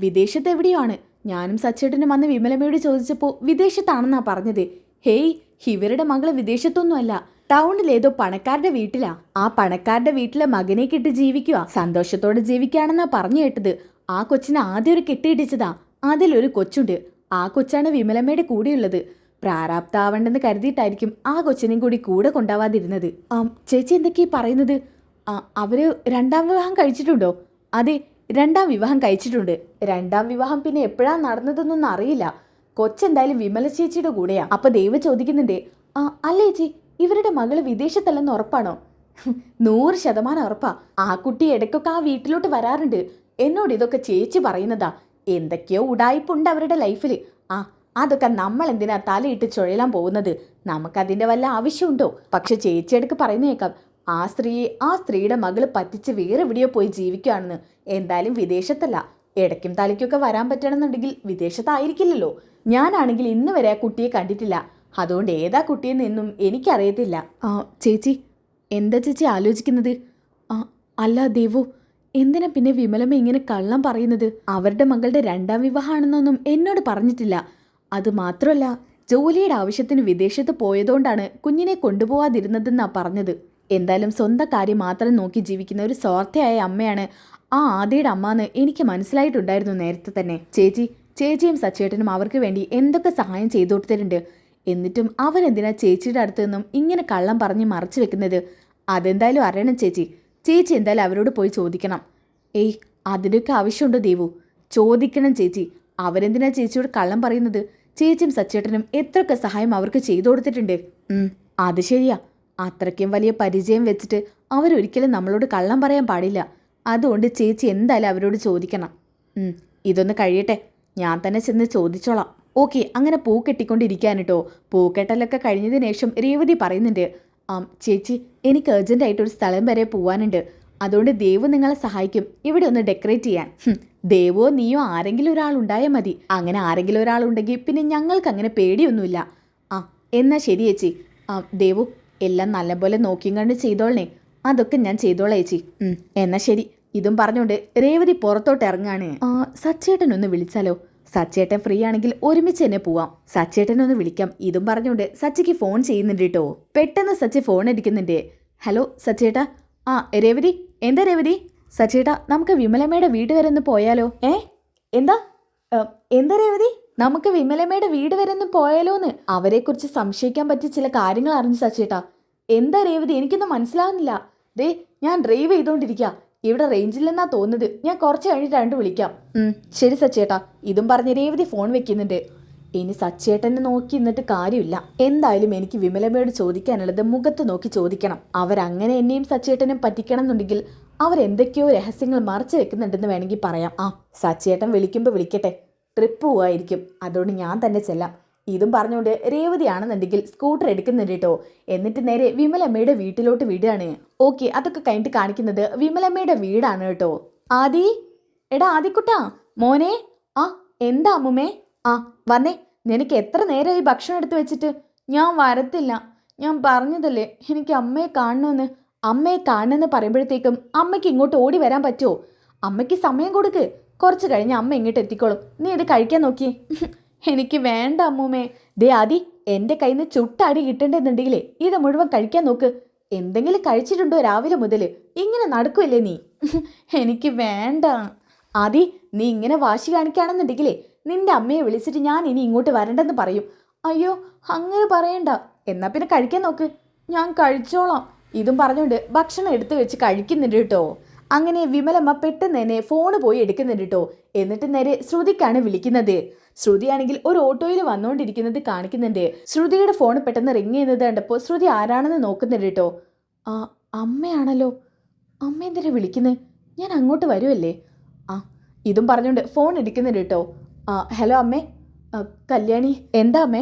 [SPEAKER 1] വിദേശത്ത് എവിടെയോ ആണ്. ഞാനും സച്ചേട്ടനും അന്ന് വിമലമ്മയോട് ചോദിച്ചപ്പോൾ വിദേശത്താണെന്നാ പറഞ്ഞത്. ഹേയ്, ഇവരുടെ മകള് വിദേശത്തൊന്നും അല്ല, ടൗണിലേതോ പണക്കാരുടെ വീട്ടിലാ. ആ പണക്കാരുടെ വീട്ടിലെ മകനെ കെട്ടി ജീവിക്കുക, സന്തോഷത്തോടെ ജീവിക്കുകയാണെന്നാ പറഞ്ഞു കേട്ടത്. ആ കൊച്ചിന് ആദ്യം ഒരു കെട്ടിയിടിച്ചതാ. അതിലൊരു കൊച്ചുണ്ട്. ആ കൊച്ചാണ് വിമലമ്മയുടെ കൂടെയുള്ളത്. പ്രാരാബ്ദാവണ്ടെന്ന് കരുതിയിട്ടായിരിക്കും ആ കൊച്ചിനെയും കൂടി കൂടെ കൊണ്ടാവാതിരുന്നത്. ചേച്ചി എന്തൊക്കെയാ പറയുന്നത്? അവര് 2ാം വിവാഹം കഴിച്ചിട്ടുണ്ടോ? അതെ, 2ാം വിവാഹം കഴിച്ചിട്ടുണ്ട്. 2ാം വിവാഹം പിന്നെ എപ്പോഴാണ് നടന്നതെന്നൊന്നും അറിയില്ല. കൊച്ചെന്തായാലും വിമല ചേച്ചിയുടെ കൂടെയാ. അപ്പൊ ദേവ് ചോദിക്കുന്നുണ്ട്, അല്ലേ ചേച്ചി, ഇവരുടെ മകള് വിദേശത്തല്ലെന്ന് ഉറപ്പാണോ? 100% ഉറപ്പാ. ആ കുട്ടി ഇടയ്ക്കൊക്കെ ആ വീട്ടിലോട്ട് വരാറുണ്ട്. എന്നോട് ഇതൊക്കെ ചേച്ചി പറയുന്നതാ. എന്തൊക്കെയോ ഉടായിപ്പുണ്ട് അവരുടെ ലൈഫില്. അതൊക്കെ നമ്മൾ എന്തിനാ തലയിട്ട് ചുഴലാൻ പോകുന്നത്? നമുക്കതിന്റെ വല്ല ആവശ്യമുണ്ടോ? പക്ഷെ ചേച്ചിയെടുക്ക് പറയുന്നേക്കാം, ആ സ്ത്രീയുടെ മകള് പറ്റിച്ച് വേറെ എവിടെയോ പോയി ജീവിക്കുകയാണെന്ന്. എന്തായാലും വിദേശത്തല്ല. ഇടയ്ക്കും തലയ്ക്കൊക്കെ വരാൻ പറ്റണമെന്നുണ്ടെങ്കിൽ വിദേശത്തായിരിക്കില്ലല്ലോ. ഞാനാണെങ്കിൽ ഇന്ന് വരെ ആ കുട്ടിയെ കണ്ടിട്ടില്ല. അതുകൊണ്ട് ഏതാ കുട്ടിയെന്നൊന്നും എനിക്കറിയത്തില്ല. ചേച്ചി, എന്താ ചേച്ചി ആലോചിക്കുന്നത്? അല്ല ദേവു, എന്തിനാ പിന്നെ വിമലമ്മ ഇങ്ങനെ കള്ളം പറയുന്നത്? അവരുടെ മകളുടെ 2ാം വിവാഹമാണെന്നൊന്നും എന്നോട് പറഞ്ഞിട്ടില്ല. അത് മാത്രമല്ല, ജോലിയുടെ ആവശ്യത്തിന് വിദേശത്ത് പോയതുകൊണ്ടാണ് കുഞ്ഞിനെ കൊണ്ടുപോവാതിരുന്നതെന്നാ പറഞ്ഞത്. എന്തായാലും സ്വന്തം കാര്യം മാത്രം നോക്കി ജീവിക്കുന്ന ഒരു സ്വാർത്ഥയായ അമ്മയാണ് ആ ആദിയുടെ അമ്മ എന്ന് എനിക്ക് മനസ്സിലായിട്ടുണ്ടായിരുന്നു നേരത്തെ തന്നെ. ചേച്ചിയും സച്ചേട്ടനും അവർക്ക് വേണ്ടി എന്തൊക്കെ സഹായം ചെയ്തു കൊടുത്തിട്ടുണ്ട്. എന്നിട്ടും അവരെന്തിനാ ചേച്ചിയുടെ അടുത്ത് നിന്നും ഇങ്ങനെ കള്ളം പറഞ്ഞ് മറച്ചു വെക്കുന്നത്? അതെന്തായാലും അറിയണം ചേച്ചി. ചേച്ചി എന്തായാലും അവരോട് പോയി ചോദിക്കണം. അതിൻ്റെയൊക്കെ ആവശ്യമുണ്ടോ ദേവു? ചോദിക്കണം ചേച്ചി. അവരെന്തിനാ ചേച്ചിയോട് കള്ളം പറയുന്നത്? ചേച്ചിയും സച്ചേട്ടനും എത്രയൊക്കെ സഹായം അവർക്ക് ചെയ്തു കൊടുത്തിട്ടുണ്ട്. അത് ശരിയാ. അത്രയ്ക്കും വലിയ പരിചയം വെച്ചിട്ട് അവരൊരിക്കലും നമ്മളോട് കള്ളം പറയാൻ പാടില്ല. അതുകൊണ്ട് ചേച്ചി എന്തായാലും അവരോട് ചോദിക്കണം. ഇതൊന്ന് കഴിയട്ടെ, ഞാൻ തന്നെ ചെന്ന് ചോദിച്ചോളാം. ഓക്കെ. അങ്ങനെ പൂ കെട്ടിക്കൊണ്ടിരിക്കാൻ കേട്ടോ. പൂക്കെട്ടലൊക്കെ കഴിഞ്ഞതിന് ശേഷം രേവതി പറയുന്നുണ്ട്, ചേച്ചി എനിക്ക് അർജൻറ്റായിട്ടൊരു സ്ഥലം വരെ പോവാനുണ്ട്. അതുകൊണ്ട് ദേവു നിങ്ങളെ സഹായിക്കും ഇവിടെ ഒന്ന് ഡെക്കറേറ്റ് ചെയ്യാൻ. ദേവോ നീയോ ആരെങ്കിലും ഒരാളുണ്ടായാൽ മതി. അങ്ങനെ ആരെങ്കിലും ഒരാളുണ്ടെങ്കിൽ പിന്നെ ഞങ്ങൾക്ക് അങ്ങനെ പേടിയൊന്നുമില്ല. എന്നാ ശരി ചേച്ചി. ദേവു എല്ലാം നല്ലപോലെ നോക്കിയും കണ്ട് ചെയ്തോളണേ. അതൊക്കെ ഞാൻ ചെയ്തോളാം ചേച്ചി. എന്നാ ശരി. ഇതും പറഞ്ഞുകൊണ്ട് രേവതി പുറത്തോട്ട് ഇറങ്ങാണ്. സച്ചേട്ടനൊന്ന് വിളിച്ചാലോ? സച്ചേട്ടൻ ഫ്രീ ആണെങ്കിൽ ഒരുമിച്ച് തന്നെ പോവാം. സച്ചേട്ടനൊന്ന് വിളിക്കാം. ഇതും പറഞ്ഞുകൊണ്ട് സച്ചിക്ക് ഫോൺ ചെയ്യുന്നുണ്ട് കേട്ടോ. പെട്ടെന്ന് സച്ചി ഫോൺ അടിക്കുന്നുണ്ട്. ഹലോ സച്ചേട്ടാ. രേവതി. എന്താ രേവതി? സച്ചേട്ടാ നമുക്ക് വിമലമ്മയുടെ വീട് വരെ ഒന്ന് പോയാലോ? എന്താ എന്താ രേവതി? നമുക്ക് വിമലമ്മയുടെ വീട് വരെ ഒന്ന് പോയാലോന്ന്. അവരെക്കുറിച്ച് സംശയിക്കാൻ പറ്റിയ ചില കാര്യങ്ങൾ അറിഞ്ഞു സച്ചേട്ടാ. എന്താ രേവതി? എനിക്കൊന്നും മനസ്സിലാവുന്നില്ല. ദേ ഞാൻ ഡ്രൈവ് ചെയ്തോണ്ടിരിക്കുക. ഇവിടെ റേഞ്ചില്ലെന്നാ തോന്നുന്നത്. ഞാൻ കുറച്ച് കഴിഞ്ഞിട്ട് വിളിക്കാം. ശരി സച്ചേട്ടാ. ഇതും പറഞ്ഞ് രേവതി ഫോൺ വെക്കുന്നുണ്ട്. ഇനി സച്ചേട്ടനെ നോക്കി നിന്നിട്ട് കാര്യമില്ല. എന്തായാലും എനിക്ക് വിമലമ്മയോട് ചോദിക്കാനുള്ളത് മുഖത്ത് നോക്കി ചോദിക്കണം. അവരങ്ങനെ എന്നെയും സച്ചേട്ടനും പറ്റിക്കണം എന്നുണ്ടെങ്കിൽ അവരെന്തൊക്കെയോ രഹസ്യങ്ങൾ മറച്ചു വെക്കുന്നുണ്ടെന്ന് വേണമെങ്കിൽ പറയാം. സച്ചേട്ടൻ വിളിക്കുമ്പോൾ വിളിക്കട്ടെ. ട്രിപ്പ് പോവായിരിക്കും. അതുകൊണ്ട് ഞാൻ തന്നെ ചെല്ലാം. ഇതും പറഞ്ഞുകൊണ്ട് രേവതിയാണെന്നുണ്ടെങ്കിൽ സ്കൂട്ടർ എടുക്കുന്നുണ്ട് കേട്ടോ. എന്നിട്ട് നേരെ വിമലമ്മയുടെ വീട്ടിലോട്ട് വിടുകയാണ്. ഓക്കെ. അതൊക്കെ കഴിഞ്ഞിട്ട് കാണിക്കുന്നത് വിമലമ്മയുടെ വീടാണ് കേട്ടോ. ആദി, എടാ ആദിക്കുട്ടാ മോനെ. എന്താ അമ്മുമ്മേ? വന്നേ. നിനക്ക് എത്ര നേരമായി ഭക്ഷണം എടുത്ത് വെച്ചിട്ട്? ഞാൻ വരത്തില്ല. ഞാൻ പറഞ്ഞതല്ലേ എനിക്ക് അമ്മയെ കാണണമെന്ന്. അമ്മയെ കാണണമെന്ന് പറയുമ്പോഴത്തേക്കും അമ്മയ്ക്ക് ഇങ്ങോട്ട് ഓടി വരാൻ പറ്റുമോ? അമ്മയ്ക്ക് സമയം കൊടുക്ക്. കുറച്ച് കഴിഞ്ഞ് അമ്മ ഇങ്ങോട്ട് എത്തിക്കോളും. നീ ഇത് കഴിക്കാൻ നോക്കിയേ. എനിക്ക് വേണ്ട അമ്മൂമ്മേ. ദേ ആദി, എൻ്റെ കയ്യിൽ നിന്ന് ചുട്ടടി കിട്ടണ്ടെന്നുണ്ടെങ്കിലേ ഇത് മുഴുവൻ കഴിക്കാൻ നോക്ക്. എന്തെങ്കിലും കഴിച്ചിട്ടുണ്ടോ രാവിലെ മുതൽ? ഇങ്ങനെ നടക്കുമല്ലേ നീ? എനിക്ക് വേണ്ട. ആദി, നീ ഇങ്ങനെ വാശി കാണിക്കുകയാണെന്നുണ്ടെങ്കിലേ നിന്റെ അമ്മയെ വിളിച്ചിട്ട് ഞാൻ ഇനി ഇങ്ങോട്ട് വരണ്ടെന്ന് പറയും. അയ്യോ അങ്ങനെ പറയണ്ട. എന്നാ പിന്നെ കഴിക്കാൻ നോക്ക്. ഞാൻ കഴിച്ചോളാം. ഇതും പറഞ്ഞുകൊണ്ട് ഭക്ഷണം എടുത്ത് വെച്ച് കഴിക്കുന്നുണ്ട് കേട്ടോ. അങ്ങനെ വിമലമ്മ പെട്ടെന്ന് തന്നെ ഫോണ് പോയി എടുക്കുന്നുണ്ട് കേട്ടോ. എന്നിട്ട് നേരെ ശ്രുതിക്കാണ് വിളിക്കുന്നത്. ശ്രുതിയാണെങ്കിൽ ഒരു ഓട്ടോയിൽ വന്നുകൊണ്ടിരിക്കുന്നത് കാണിക്കുന്നുണ്ട്. ശ്രുതിയുടെ ഫോൺ പെട്ടെന്ന് റിങ് ചെയ്യുന്നത് കണ്ടപ്പോൾ ശ്രുതി ആരാണെന്ന് നോക്കുന്നുണ്ട് കേട്ടോ. അമ്മയാണല്ലോ. അമ്മ എന്തിനാ വിളിക്കുന്നത്? ഞാൻ അങ്ങോട്ട് വരുമല്ലേ? ഇതും പറഞ്ഞുകൊണ്ട് ഫോൺ എടുക്കുന്നുണ്ട് കേട്ടോ. ഹലോ അമ്മേ. കല്യാണി. എന്താ അമ്മേ?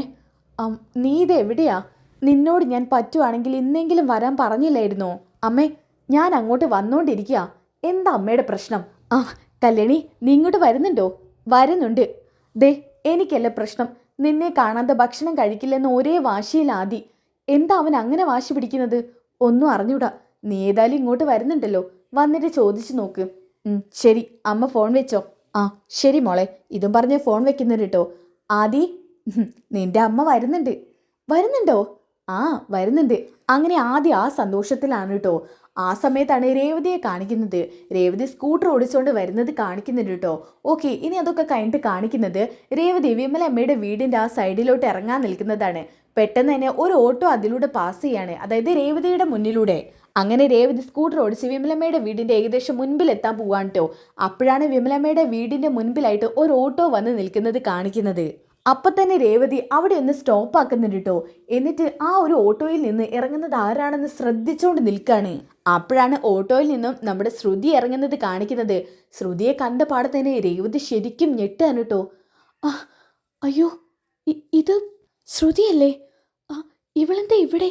[SPEAKER 1] നീ ഇത് എവിടെയാ? നിന്നോട് ഞാൻ പറ്റുവാണെങ്കിൽ ഇന്നെങ്കിലും വരാൻ പറഞ്ഞില്ലായിരുന്നോ? അമ്മേ ഞാൻ അങ്ങോട്ട് വന്നുകൊണ്ടിരിക്കുക. എന്താ അമ്മയുടെ പ്രശ്നം? കല്യാണി നീ ഇങ്ങോട്ട് വരുന്നുണ്ടോ? വരുന്നുണ്ട്. ദേ എനിക്കല്ല പ്രശ്നം. നിന്നെ കാണാതെ ഭക്ഷണം കഴിക്കില്ലെന്ന് ഒരേ വാശിയിലാദി. എന്താ അവൻ അങ്ങനെ വാശി പിടിക്കുന്നത്? ഒന്നും അറിഞ്ഞൂടാ. നീ ഏതായാലും ഇങ്ങോട്ട് വരുന്നുണ്ടല്ലോ. വന്നിട്ട് ചോദിച്ചു നോക്ക്. ശരി അമ്മ ഫോൺ വെച്ചോ. ശരി മോളെ. ഇതും പറഞ്ഞ് ഫോൺ വെക്കുന്നുണ്ട് കേട്ടോ. ആദി, നിന്റെ അമ്മ വരുന്നുണ്ട്. വരുന്നുണ്ടോ? വരുന്നുണ്ട്. അങ്ങനെ ആദ്യം സന്തോഷത്തിലാണ് കേട്ടോ. ആ സമയത്താണ് രേവതിയെ കാണിക്കുന്നത്. രേവതി സ്കൂട്ടർ ഓടിച്ചുകൊണ്ട് വരുന്നത് കാണിക്കുന്നുണ്ട് കേട്ടോ. ഓക്കെ. ഇനി അതൊക്കെ കഴിഞ്ഞിട്ട് കാണിക്കുന്നത് രേവതി വിമലമ്മയുടെ വീടിൻ്റെ ആ സൈഡിലോട്ട് ഇറങ്ങാൻ നിൽക്കുന്നതാണ്. പെട്ടെന്ന് തന്നെ ഒരു ഓട്ടോ അതിലൂടെ പാസ് ചെയ്യാണ്, അതായത് രേവതിയുടെ മുന്നിലൂടെ. അങ്ങനെ രേവതി സ്കൂട്ടർ ഓടിച്ച് വിമലമ്മയുടെ വീടിൻ്റെ ഏകദേശം മുൻപിലെത്താൻ പോവാണ് കേട്ടോ. അപ്പോഴാണ് വിമലമ്മയുടെ വീടിൻ്റെ മുൻപിലായിട്ട് ഒരു ഓട്ടോ വന്ന് നിൽക്കുന്നത് കാണിക്കുന്നത്. അപ്പം തന്നെ രേവതി അവിടെ ഒന്ന് സ്റ്റോപ്പ് ആക്കുന്നുണ്ട് കേട്ടോ. എന്നിട്ട് ആ ഒരു ഓട്ടോയിൽ നിന്ന് ഇറങ്ങുന്നത് ആരാണെന്ന് ശ്രദ്ധിച്ചുകൊണ്ട് നിൽക്കുകയാണ്. അപ്പോഴാണ് ഓട്ടോയിൽ നിന്നും നമ്മുടെ ശ്രുതി ഇറങ്ങുന്നത് കാണിക്കുന്നത്. ശ്രുതിയെ കണ്ട പാടെ തന്നെ രേവതി ശരിക്കും ഞെട്ടാണ് കേട്ടോ. അയ്യോ ഇത് ശ്രുതിയല്ലേ? ഇവളെന്താ ഇവിടെ?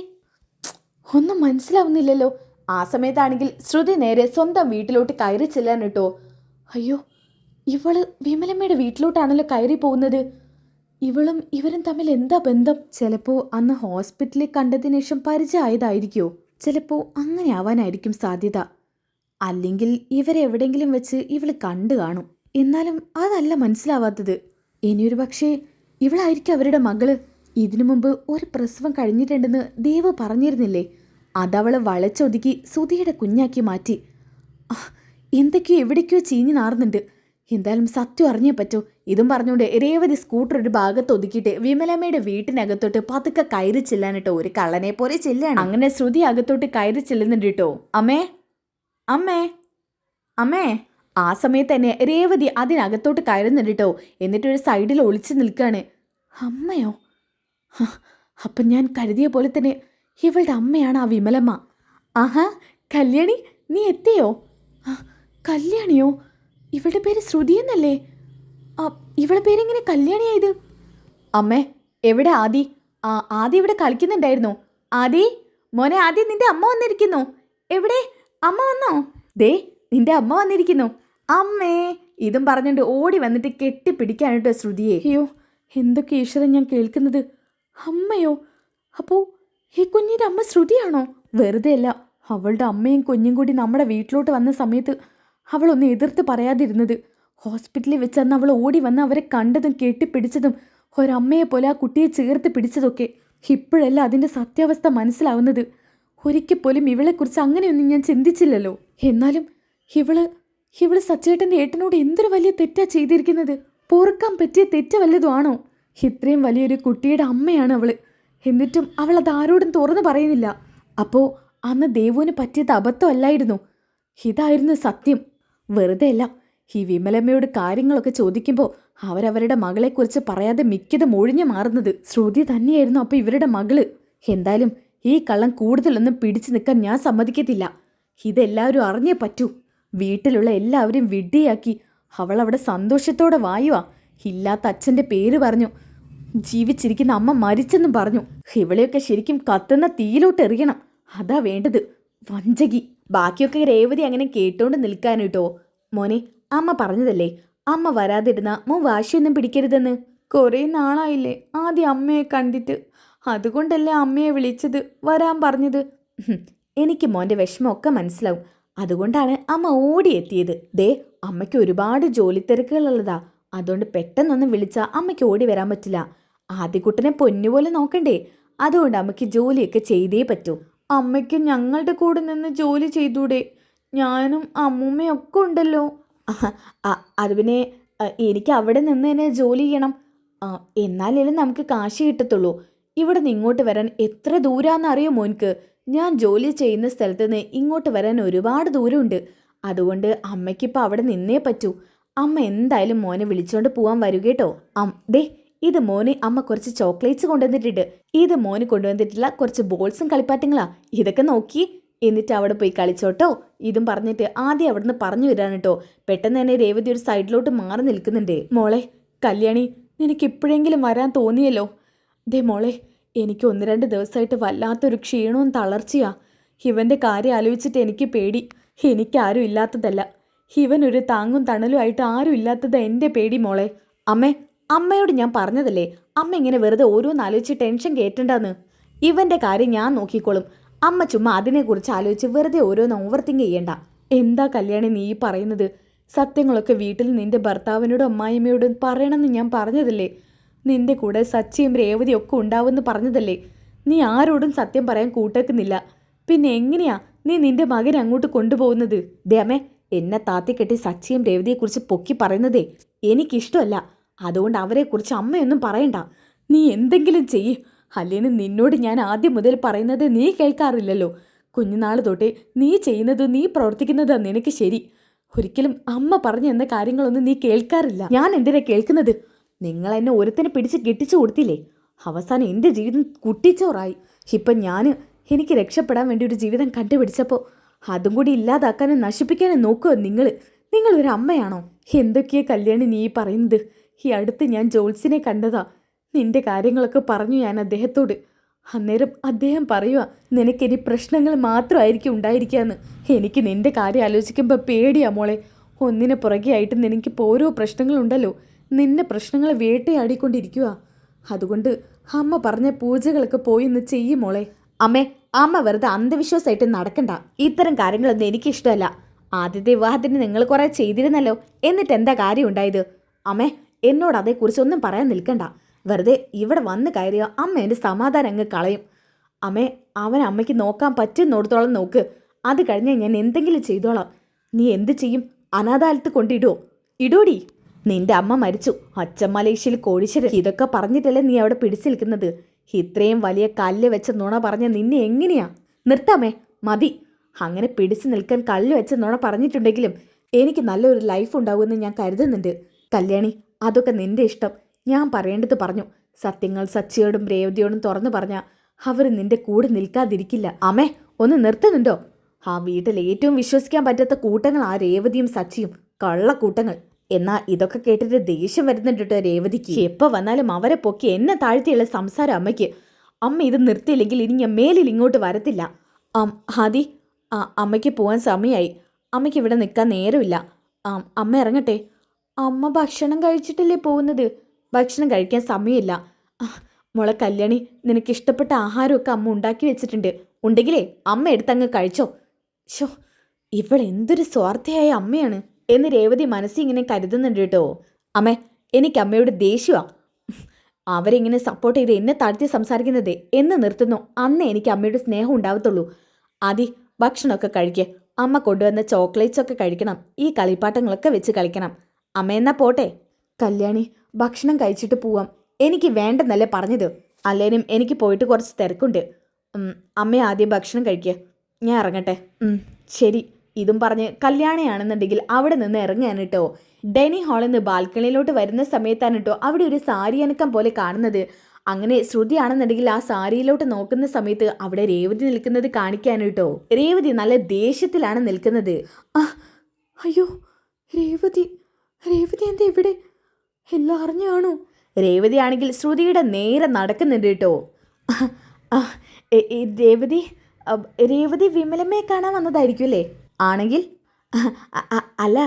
[SPEAKER 1] ഒന്നും മനസ്സിലാവുന്നില്ലല്ലോ. ആ സമയത്താണെങ്കിൽ ശ്രുതി നേരെ സ്വന്തം വീട്ടിലോട്ട് കയറി ചെല്ലാൻ കേട്ടോ. അയ്യോ ഇവള് വിമലമ്മയുടെ വീട്ടിലോട്ടാണല്ലോ കയറി പോകുന്നത്. ഇവളും ഇവരും തമ്മിൽ എന്താ ബന്ധം? ചിലപ്പോൾ അന്ന് ഹോസ്പിറ്റലിൽ കണ്ടതിന് ശേഷം പരിചയമായതായിരിക്കുമോ? ചിലപ്പോൾ അങ്ങനെ ആവാനായിരിക്കും സാധ്യത. അല്ലെങ്കിൽ ഇവരെവിടെങ്കിലും വെച്ച് ഇവള് കണ്ടു കാണും. എന്നാലും അതല്ല മനസ്സിലാവാത്തത്. ഇനിയൊരു പക്ഷേ ഇവളായിരിക്കും അവരുടെ മകള്. ഇതിനു മുമ്പ് ഒരു പ്രസവം കഴിഞ്ഞിട്ടുണ്ടെന്ന് ദേവ് പറഞ്ഞിരുന്നില്ലേ? അതവളെ വളച്ചൊതുക്കി സുധിയുടെ കുഞ്ഞാക്കി മാറ്റി. എന്തൊക്കെയോ എവിടേക്കോ ചീഞ്ഞു നാറുന്നുണ്ട്. എന്തായാലും സത്യം അറിഞ്ഞേ പറ്റൂ. ഇതും പറഞ്ഞുകൊണ്ട് രേവതി സ്കൂട്ടർ ഒരു ഭാഗത്ത് ഒതുക്കിയിട്ട് വിമലമ്മയുടെ വീട്ടിനകത്തോട്ട് പതുക്കെ കയറി ചെല്ലാനിട്ടോ. ഒരു കള്ളനെ പോലെ ചെല്ലാണ്. അങ്ങനെ ശ്രുതി അകത്തോട്ട് കയറി ചെല്ലുന്നുണ്ട് കേട്ടോ. അമ്മേ അമ്മേ അമ്മേ ആ സമയത്ത് തന്നെ രേവതി അതിനകത്തോട്ട് കയറുന്നുണ്ട് കേട്ടോ. എന്നിട്ടൊരു സൈഡിൽ ഒളിച്ചു നിൽക്കുകയാണ്. അമ്മയോ? അപ്പം ഞാൻ കരുതിയ പോലെ തന്നെ ഇവളുടെ അമ്മയാണ് ആ വിമലമ്മ. ആഹാ, കല്യാണി നീ എത്തിയോ? കല്യാണിയോ? ഇവളുടെ പേര് ശ്രുതി എന്നല്ലേ? ഇവളുടെ പേരെങ്ങനെ കല്യാണിയായത്? അമ്മേ, എവിടെ ആദി? ആദി ഇവിടെ കളിക്കുന്നുണ്ടായിരുന്നു. ആദി മോനെ, ആദി നിന്റെ അമ്മ വന്നിരിക്കുന്നു. എവിടെ? അമ്മ വന്നോ? ദേ നിന്റെ അമ്മ വന്നിരിക്കുന്നു. അമ്മേ ഇതും പറഞ്ഞുകൊണ്ട് ഓടി വന്നിട്ട് കെട്ടിപ്പിടിക്കാനിട്ടോ ശ്രുതിയെ. അയ്യോ, എന്തൊക്കെ ഈശ്വരൻ ഞാൻ കേൾക്കുന്നത്. അമ്മയോ? അപ്പോൾ ഈ കുഞ്ഞിൻ്റെ അമ്മ ശ്രുതിയാണോ? വെറുതെ അല്ല, അവളുടെ അമ്മയും കുഞ്ഞും കൂടി നമ്മുടെ വീട്ടിലോട്ട് വന്ന സമയത്ത് അവളൊന്ന് എതിർത്ത് പറയാതിരുന്നത്. ഹോസ്പിറ്റലിൽ വെച്ചന്ന് അവൾ ഓടി വന്ന് അവരെ കണ്ടതും കെട്ടിപ്പിടിച്ചതും ഒരമ്മയെ പോലെ ആ കുട്ടിയെ ചേർത്ത് പിടിച്ചതൊക്കെ ഇപ്പോഴല്ല അതിൻ്റെ സത്യാവസ്ഥ മനസ്സിലാവുന്നത്. ഒരിക്കൽ പോലും ഇവളെക്കുറിച്ച് അങ്ങനെയൊന്നും ഞാൻ ചിന്തിച്ചില്ലല്ലോ. എന്നാലും ഇവള് സച്ചേട്ടൻ്റെ ഏട്ടനോട് എന്തൊരു വലിയ തെറ്റാ ചെയ്തിരിക്കുന്നത്. പൊറുക്കാൻ പറ്റിയ തെറ്റ് വല്ലതുമാണോ? ഇത്രയും വലിയൊരു കുട്ടിയുടെ അമ്മയാണ് അവള്. എന്നിട്ടും അവൾ അത് ആരോടും തുറന്നു പറയുന്നില്ല. അപ്പോൾ അന്ന് ദേവുവിന് പറ്റിയത് അബദ്ധമല്ലായിരുന്നു, ഇതായിരുന്നു സത്യം. വെറുതെ അല്ല, ഈ വിമലമ്മയോട് കാര്യങ്ങളൊക്കെ ചോദിക്കുമ്പോൾ അവരവരുടെ മകളെക്കുറിച്ച് പറയാതെ മിക്കതും ഒഴിഞ്ഞു മാറുന്നത്. ശ്രുതി തന്നെയായിരുന്നു അപ്പോൾ ഇവരുടെ മകള്. എന്തായാലും ഈ കള്ളം കൂടുതലൊന്നും പിടിച്ചു നിൽക്കാൻ ഞാൻ സമ്മതിക്കത്തില്ല. ഇതെല്ലാവരും അറിഞ്ഞേ പറ്റൂ. വീട്ടിലുള്ള എല്ലാവരും വിഡ്ഢിയാക്കി അവളവിടെ സന്തോഷത്തോടെ വായുവാ. ഇല്ലാത്ത അച്ഛൻ്റെ പേര് പറഞ്ഞു, ജീവിച്ചിരിക്കുന്ന അമ്മ മരിച്ചെന്നും പറഞ്ഞു. ഇവളെയൊക്കെ ശരിക്കും കത്തുന്ന തീയിലോട്ട് എറിയണം. അതാ വേണ്ടത്, വഞ്ചകി. ബാക്കിയൊക്കെ രേവതി അങ്ങനെ കേട്ടോണ്ട് നിൽക്കാൻ കേട്ടോ. മോനെ, അമ്മ പറഞ്ഞതല്ലേ, അമ്മ വരാതിരുന്ന മോൻ വാശിയൊന്നും പിടിക്കരുതെന്ന്. കുറേ നാളായില്ലേ ആദ്യം അമ്മയെ കണ്ടിട്ട്, അതുകൊണ്ടല്ലേ അമ്മയെ വിളിച്ചത്, വരാൻ പറഞ്ഞത്. എനിക്ക് മോൻ്റെ വിഷമമൊക്കെ മനസ്സിലാവും, അതുകൊണ്ടാണ് അമ്മ ഓടിയെത്തിയത്. ദേ അമ്മയ്ക്ക് ഒരുപാട് ജോലി തിരക്കുകളുള്ളതാ, അതുകൊണ്ട് പെട്ടെന്നൊന്നും വിളിച്ചാൽ അമ്മയ്ക്ക് ഓടി വരാൻ പറ്റില്ല. ആദ്യക്കുട്ടനെ പൊന്നുപോലെ നോക്കണ്ടേ, അതുകൊണ്ട് അമ്മയ്ക്ക് ജോലിയൊക്കെ ചെയ്തേ പറ്റൂ. അമ്മയ്ക്ക് ഞങ്ങളുടെ കൂടെ നിന്ന് ജോലി ചെയ്തൂടെ? ഞാനും അമ്മൂമ്മയൊക്കെ ഉണ്ടല്ലോ. അത് പിന്നെ എനിക്ക് അവിടെ നിന്ന് തന്നെ ജോലി ചെയ്യണം, എന്നാലേ നമുക്ക് കാശ് കിട്ടത്തുള്ളൂ. ഇവിടെ നിന്ന് ഇങ്ങോട്ട് വരാൻ എത്ര ദൂരാന്നറിയോ മോൻക്ക്? ഞാൻ ജോലി ചെയ്യുന്ന സ്ഥലത്ത് നിന്ന് ഇങ്ങോട്ട് വരാൻ ഒരുപാട് ദൂരമുണ്ട്. അതുകൊണ്ട് അമ്മയ്ക്കിപ്പോൾ അവിടെ നിന്നേ പറ്റൂ. അമ്മ എന്തായാലും മോനെ വിളിച്ചോണ്ട് പോകാൻ വരികേട്ടോ. ദേ ഇത് മോന് അമ്മ കുറച്ച് ചോക്ലേറ്റ്സ് കൊണ്ടുവന്നിട്ടുണ്ട്. ഇത് മോന് കൊണ്ടുവന്നിട്ടുള്ള കുറച്ച് ബോൾസും കളിപ്പാട്ടങ്ങളാ, ഇതൊക്കെ നോക്കി എന്നിട്ട് അവിടെ പോയി കളിച്ചോട്ടോ. ഇതും പറഞ്ഞിട്ട് ആദ്യം അവിടെ നിന്ന് പറഞ്ഞു വരാൻ കേട്ടോ. പെട്ടെന്ന് തന്നെ രേവതി ഒരു സൈഡിലോട്ട് മാറി നിൽക്കുന്നുണ്ട്. മോളെ കല്യാണി, നിനക്ക് ഇപ്പോഴെങ്കിലും വരാൻ തോന്നിയല്ലോ. ദേ മോളെ, എനിക്ക് 1-2 ദിവസമായിട്ട് വല്ലാത്തൊരു ക്ഷീണവും തളർച്ചയാ. ഇവൻ്റെ കാര്യം ആലോചിച്ചിട്ട് എനിക്ക് പേടി. എനിക്കാരും ഇല്ലാത്തതല്ല, ഇവനൊരു താങ്ങും തണലും ആയിട്ട് ആരും ഇല്ലാത്തത് എൻ്റെ പേടി മോളെ. അമ്മയോട് ഞാൻ പറഞ്ഞതല്ലേ, അമ്മ ഇങ്ങനെ വെറുതെ ഓരോന്നാലോചിച്ച് ടെൻഷൻ കയറ്റണ്ടെന്ന്. ഇവൻ്റെ കാര്യം ഞാൻ നോക്കിക്കോളും. അമ്മ ചുമ്മാ അതിനെക്കുറിച്ച് ആലോചിച്ച് വെറുതെ ഓരോന്ന് ഓവർ തിങ്ക് ചെയ്യണ്ട. എന്താ കല്യാണി നീ പറയുന്നത്? സത്യങ്ങളൊക്കെ വീട്ടിൽ നിന്റെ ഭർത്താവിനോടും അമ്മായിമ്മയോടും പറയണമെന്ന് ഞാൻ പറഞ്ഞതല്ലേ? നിന്റെ കൂടെ സച്ചിയും രേവതിയും ഒക്കെ ഉണ്ടാവുമെന്ന് പറഞ്ഞതല്ലേ? നീ ആരോടും സത്യം പറയാൻ കൂട്ടേക്കുന്നില്ല. പിന്നെ എങ്ങനെയാ നീ നിന്റെ മകനെ അങ്ങോട്ട് കൊണ്ടുപോകുന്നത്? ദേമേ, എന്നെ താത്തിക്കെട്ടി സച്ചിയും രേവതിയെക്കുറിച്ച് പൊക്കി പറയുന്നതേ എനിക്കിഷ്ടമല്ല. അതുകൊണ്ട് അവരെക്കുറിച്ച് അമ്മയൊന്നും പറയണ്ട. നീ എന്തെങ്കിലും ചെയ്യ്, അല്ലെങ്കിൽ നിന്നോട് ഞാൻ ആദ്യം മുതൽ പറയുന്നത് നീ കേൾക്കാറില്ലല്ലോ. കുഞ്ഞുനാൾ തൊട്ടേ നീ ചെയ്യുന്നതും നീ പ്രവർത്തിക്കുന്നതാണ് നിനക്ക് ശരി. ഒരിക്കലും അമ്മ പറഞ്ഞു തന്ന കാര്യങ്ങളൊന്നും നീ കേൾക്കാറില്ല. ഞാൻ എന്തിനാ കേൾക്കുന്നത്? നിങ്ങൾ എന്നെ ഒരുത്തിനെ പിടിച്ച് കെട്ടിച്ചു കൊടുത്തില്ലേ? അവസാനം എൻ്റെ ജീവിതം കുട്ടിച്ചോറായി. ഇപ്പം എനിക്ക് രക്ഷപ്പെടാൻ വേണ്ടി ഒരു ജീവിതം കണ്ടുപിടിച്ചപ്പോൾ അതും കൂടി ഇല്ലാതാക്കാനും നശിപ്പിക്കാനും നോക്കുമോ നിങ്ങളൊരു അമ്മയാണോ? എന്തൊക്കെയാ കല്യാണി നീ പറയുന്നത്? ഈ അടുത്ത് ഞാൻ ജോൾസിനെ കണ്ടതാ. നിന്റെ കാര്യങ്ങളൊക്കെ പറഞ്ഞു ഞാൻ അദ്ദേഹത്തോട്. അന്നേരം അദ്ദേഹം പറയുക, നിനക്കിനി പ്രശ്നങ്ങൾ മാത്രമായിരിക്കും ഉണ്ടായിരിക്കാന്ന്. എനിക്ക് നിന്റെ കാര്യം ആലോചിക്കുമ്പോൾ പേടിയാ മോളെ. ഒന്നിനെ പുറകെയായിട്ട് നിനക്കിപ്പോൾ ഓരോ പ്രശ്നങ്ങളുണ്ടല്ലോ. നിന്നെ പ്രശ്നങ്ങൾ വേട്ടയാടിക്കൊണ്ടിരിക്കുക. അതുകൊണ്ട് അമ്മ പറഞ്ഞ പൂജകളൊക്കെ പോയി ഒന്ന് ചെയ്യും മോളെ. അമ്മ വെറുതെ അന്ധവിശ്വാസമായിട്ട് നടക്കണ്ട. ഇത്തരം കാര്യങ്ങളൊന്നും എനിക്കിഷ്ടമല്ല. ആദ്യത്തെ വിവാഹത്തിന് നിങ്ങൾ കുറേ ചെയ്തിരുന്നല്ലോ, എന്നിട്ട് എന്താ കാര്യം ഉണ്ടായത്? എന്നോട് അതേക്കുറിച്ചൊന്നും പറയാൻ നിൽക്കണ്ട. വെറുതെ ഇവിടെ വന്ന് കയറിയോ അമ്മ എൻ്റെ സമാധാനം അങ്ങ് കളയും. അമ്മയ്ക്ക് നോക്കാൻ പറ്റുന്നിടത്തോളം നോക്ക്. അത് കഴിഞ്ഞാൽ ഞാൻ എന്തെങ്കിലും ചെയ്തോളാം. നീ എന്ത് ചെയ്യും? അനാഥാലത്ത് ഇടോടി. നിന്റെ അമ്മ മരിച്ചു, അച്ഛൻ മലേഷ്യയിൽ കോടീശ്വരൻ, ഇതൊക്കെ പറഞ്ഞിട്ടല്ലേ നീ അവിടെ പിടിച്ചു നിൽക്കുന്നത്? ഇത്രയും വലിയ കല്ല് വെച്ച നുണ പറഞ്ഞ നിന്നെ എങ്ങനെയാ? നിർത്താമേ, മതി. അങ്ങനെ പിടിച്ചു നിൽക്കാൻ കല്ല് വെച്ച നുണ പറഞ്ഞിട്ടുണ്ടെങ്കിലും എനിക്ക് നല്ലൊരു ലൈഫ് ഉണ്ടാവുമെന്ന് ഞാൻ കരുതുന്നുണ്ട്. കല്യാണി, അതൊക്കെ നിന്റെ ഇഷ്ടം. ഞാൻ പറയേണ്ടത് പറഞ്ഞു. സത്യങ്ങൾ സച്ചിയോടും രേവതിയോടും തുറന്നു പറഞ്ഞാൽ അവർ നിന്റെ കൂടെ നിൽക്കാതിരിക്കില്ല. അമ്മേ, ഒന്ന് നിർത്തുന്നുണ്ടോ? ആ വീട്ടിൽ ഏറ്റവും വിശ്വസിക്കാൻ പറ്റാത്ത കൂട്ടങ്ങൾ ആ രേവതിയും സച്ചിയും. കള്ളക്കൂട്ടങ്ങൾ. എന്നാ ഇതൊക്കെ കേട്ടിട്ട് ദേഷ്യം വരുന്നുണ്ട് കേട്ടോ രേവതിക്ക്. എപ്പോൾ വന്നാലും അവരെ പൊക്കി എന്നെ താഴ്ത്തിയുള്ള സംസാരം അമ്മയ്ക്ക്. അമ്മ ഇത് നിർത്തിയില്ലെങ്കിൽ ഇനി ഞാൻ മേലിൽ ഇങ്ങോട്ട് വരത്തില്ല. ഹാദി, അമ്മയ്ക്ക് പോകാൻ സമയമായി. അമ്മയ്ക്ക് ഇവിടെ നിൽക്കാൻ നേരമില്ല. അമ്മ ഇറങ്ങട്ടെ. അമ്മ ഭക്ഷണം കഴിച്ചിട്ടല്ലേ പോകുന്നത്? ഭക്ഷണം കഴിക്കാൻ സമയമില്ല. മോളെ കല്യാണി, നിനക്ക് ഇഷ്ടപ്പെട്ട ആഹാരമൊക്കെ അമ്മ ഉണ്ടാക്കി വെച്ചിട്ടുണ്ട്. ഉണ്ടെങ്കിലേ അമ്മ എടുത്തങ്ങ് കഴിച്ചോ. ഷോ, ഇവളെന്തൊരു സ്വാർത്ഥയായ അമ്മയാണ് എന്ന് രേവതി മനസ്സിൽ ഇങ്ങനെ കരുതുന്നുണ്ട് കേട്ടോ. അമ്മേ, എനിക്ക് അമ്മയോട് ദേഷ്യമാണ്. അവരിങ്ങനെ സപ്പോർട്ട് ചെയ്ത് എന്നെ താഴ്ത്തി സംസാരിക്കുന്നത് എന്ന് നിർത്തുന്നു അന്ന് എനിക്ക് അമ്മയുടെ സ്നേഹം ഉണ്ടാവത്തുള്ളൂ. ആദി, ഭക്ഷണമൊക്കെ കഴിക്കുക. അമ്മ കൊണ്ടുവന്ന ചോക്ലേറ്റ്സൊക്കെ കഴിക്കണം. ഈ കളിപ്പാട്ടങ്ങളൊക്കെ വെച്ച് കളിക്കണം. അമ്മ എന്നാ പോട്ടെ. കല്യാണി, ഭക്ഷണം കഴിച്ചിട്ട് പോവാം. എനിക്ക് വേണ്ടെന്നല്ലേ പറഞ്ഞത്? അല്ലേനും എനിക്ക് പോയിട്ട് കുറച്ച് തിരക്കുണ്ട്. അമ്മ ആദ്യം ഭക്ഷണം കഴിക്കുക. ഞാൻ ഇറങ്ങട്ടെ. ശരി. ഇതും പറഞ്ഞ് കല്യാണിയാണെന്നുണ്ടെങ്കിൽ അവിടെ നിന്ന് ഇറങ്ങാൻ കേട്ടോ. ഡൈനിങ് ഹാളിൽ നിന്ന് ബാൽക്കണിയിലോട്ട് വരുന്ന സമയത്താണ് കേട്ടോ അവിടെ ഒരു സാരി അനക്കം പോലെ കാണുന്നത്. അങ്ങനെ ശ്രുതിയാണെന്നുണ്ടെങ്കിൽ ആ സാരിയിലോട്ട് നോക്കുന്ന സമയത്ത് അവിടെ രേവതി നിൽക്കുന്നത് കാണിക്കാൻ കേട്ടോ. രേവതി നല്ല ദേഷ്യത്തിലാണ് നിൽക്കുന്നത്. അയ്യോ, രേവതി എന്താ ഇവിടെ? എല്ലാം അറിഞ്ഞാണോ? രേവതി ആണെങ്കിൽ ശ്രുതിയുടെ നേരെ നടക്കുന്നുണ്ട് കേട്ടോ. രേവതി വിമലമ്മയെ കാണാൻ വന്നതായിരിക്കും അല്ലേ? ആണെങ്കിൽ അല്ല,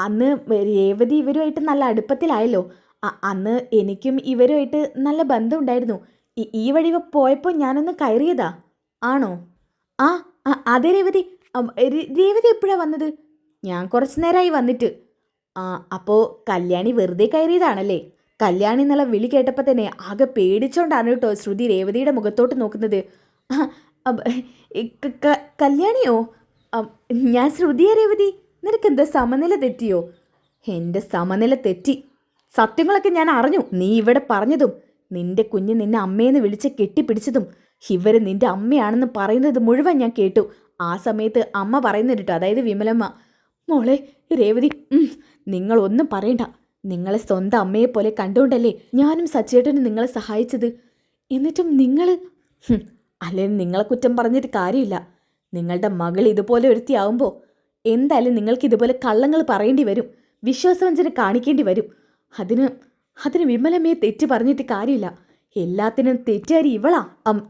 [SPEAKER 1] അന്ന് രേവതി ഇവരുമായിട്ട് നല്ല അടുപ്പത്തിലായല്ലോ. അന്ന് എനിക്കും ഇവരുമായിട്ട് നല്ല ബന്ധമുണ്ടായിരുന്നു. ഈ വഴി പോയപ്പോൾ ഞാനൊന്ന് കയറിയതാ. ആണോ? അതെ രേവതി. രേവതി എപ്പോഴാണ് വന്നത്? ഞാൻ കുറച്ച് നേരമായി വന്നിട്ട്. അപ്പോൾ കല്യാണി വെറുതെ കയറിയതാണല്ലേ? കല്യാണി എന്നുള്ള വിളി കേട്ടപ്പോൾ തന്നെ ആകെ പേടിച്ചോണ്ടാണ് കേട്ടോ ശ്രുതി രേവതിയുടെ മുഖത്തോട്ട് നോക്കുന്നത്. കല്യാണിയോ? ഞാൻ ശ്രുതിയാ രേവതി. നിനക്കെന്താ സമനില തെറ്റിയോ? എൻ്റെ സമനില തെറ്റി. സത്യങ്ങളൊക്കെ ഞാൻ അറിഞ്ഞു. നീ ഇവിടെ പറഞ്ഞതും നിന്റെ കുഞ്ഞ് നിന്നെ അമ്മയെന്ന് വിളിച്ച് കെട്ടിപ്പിടിച്ചതും ഇവര് നിന്റെ അമ്മയാണെന്ന് പറയുന്നത് മുഴുവൻ ഞാൻ കേട്ടു. ആ സമയത്ത് അമ്മ പറയുന്നുണ്ട് കേട്ടോ, അതായത് വിമലമ്മ. മോളെ രേവതി, നിങ്ങളൊന്നും പറയണ്ട. നിങ്ങളെ സ്വന്തം അമ്മയെപ്പോലെ കണ്ടുകൊണ്ടല്ലേ ഞാനും സച്ചേട്ടനും നിങ്ങളെ സഹായിച്ചത്. എന്നിട്ടും നിങ്ങൾ അല്ലേ, നിങ്ങളെ കുറ്റം പറഞ്ഞിട്ട് കാര്യമില്ല. നിങ്ങളുടെ മകൾ ഇതുപോലെ ഒരുത്തിയാവുമ്പോൾ എന്തായാലും നിങ്ങൾക്ക് ഇതുപോലെ കള്ളങ്ങൾ പറയേണ്ടി വരും, വിശ്വാസവഞ്ചന കാണിക്കേണ്ടി വരും. അതിന് വിമലമ്മയെ തെറ്റ് പറഞ്ഞിട്ട് കാര്യമില്ല. എല്ലാത്തിനും തെറ്റുകാരി ഇവളാ.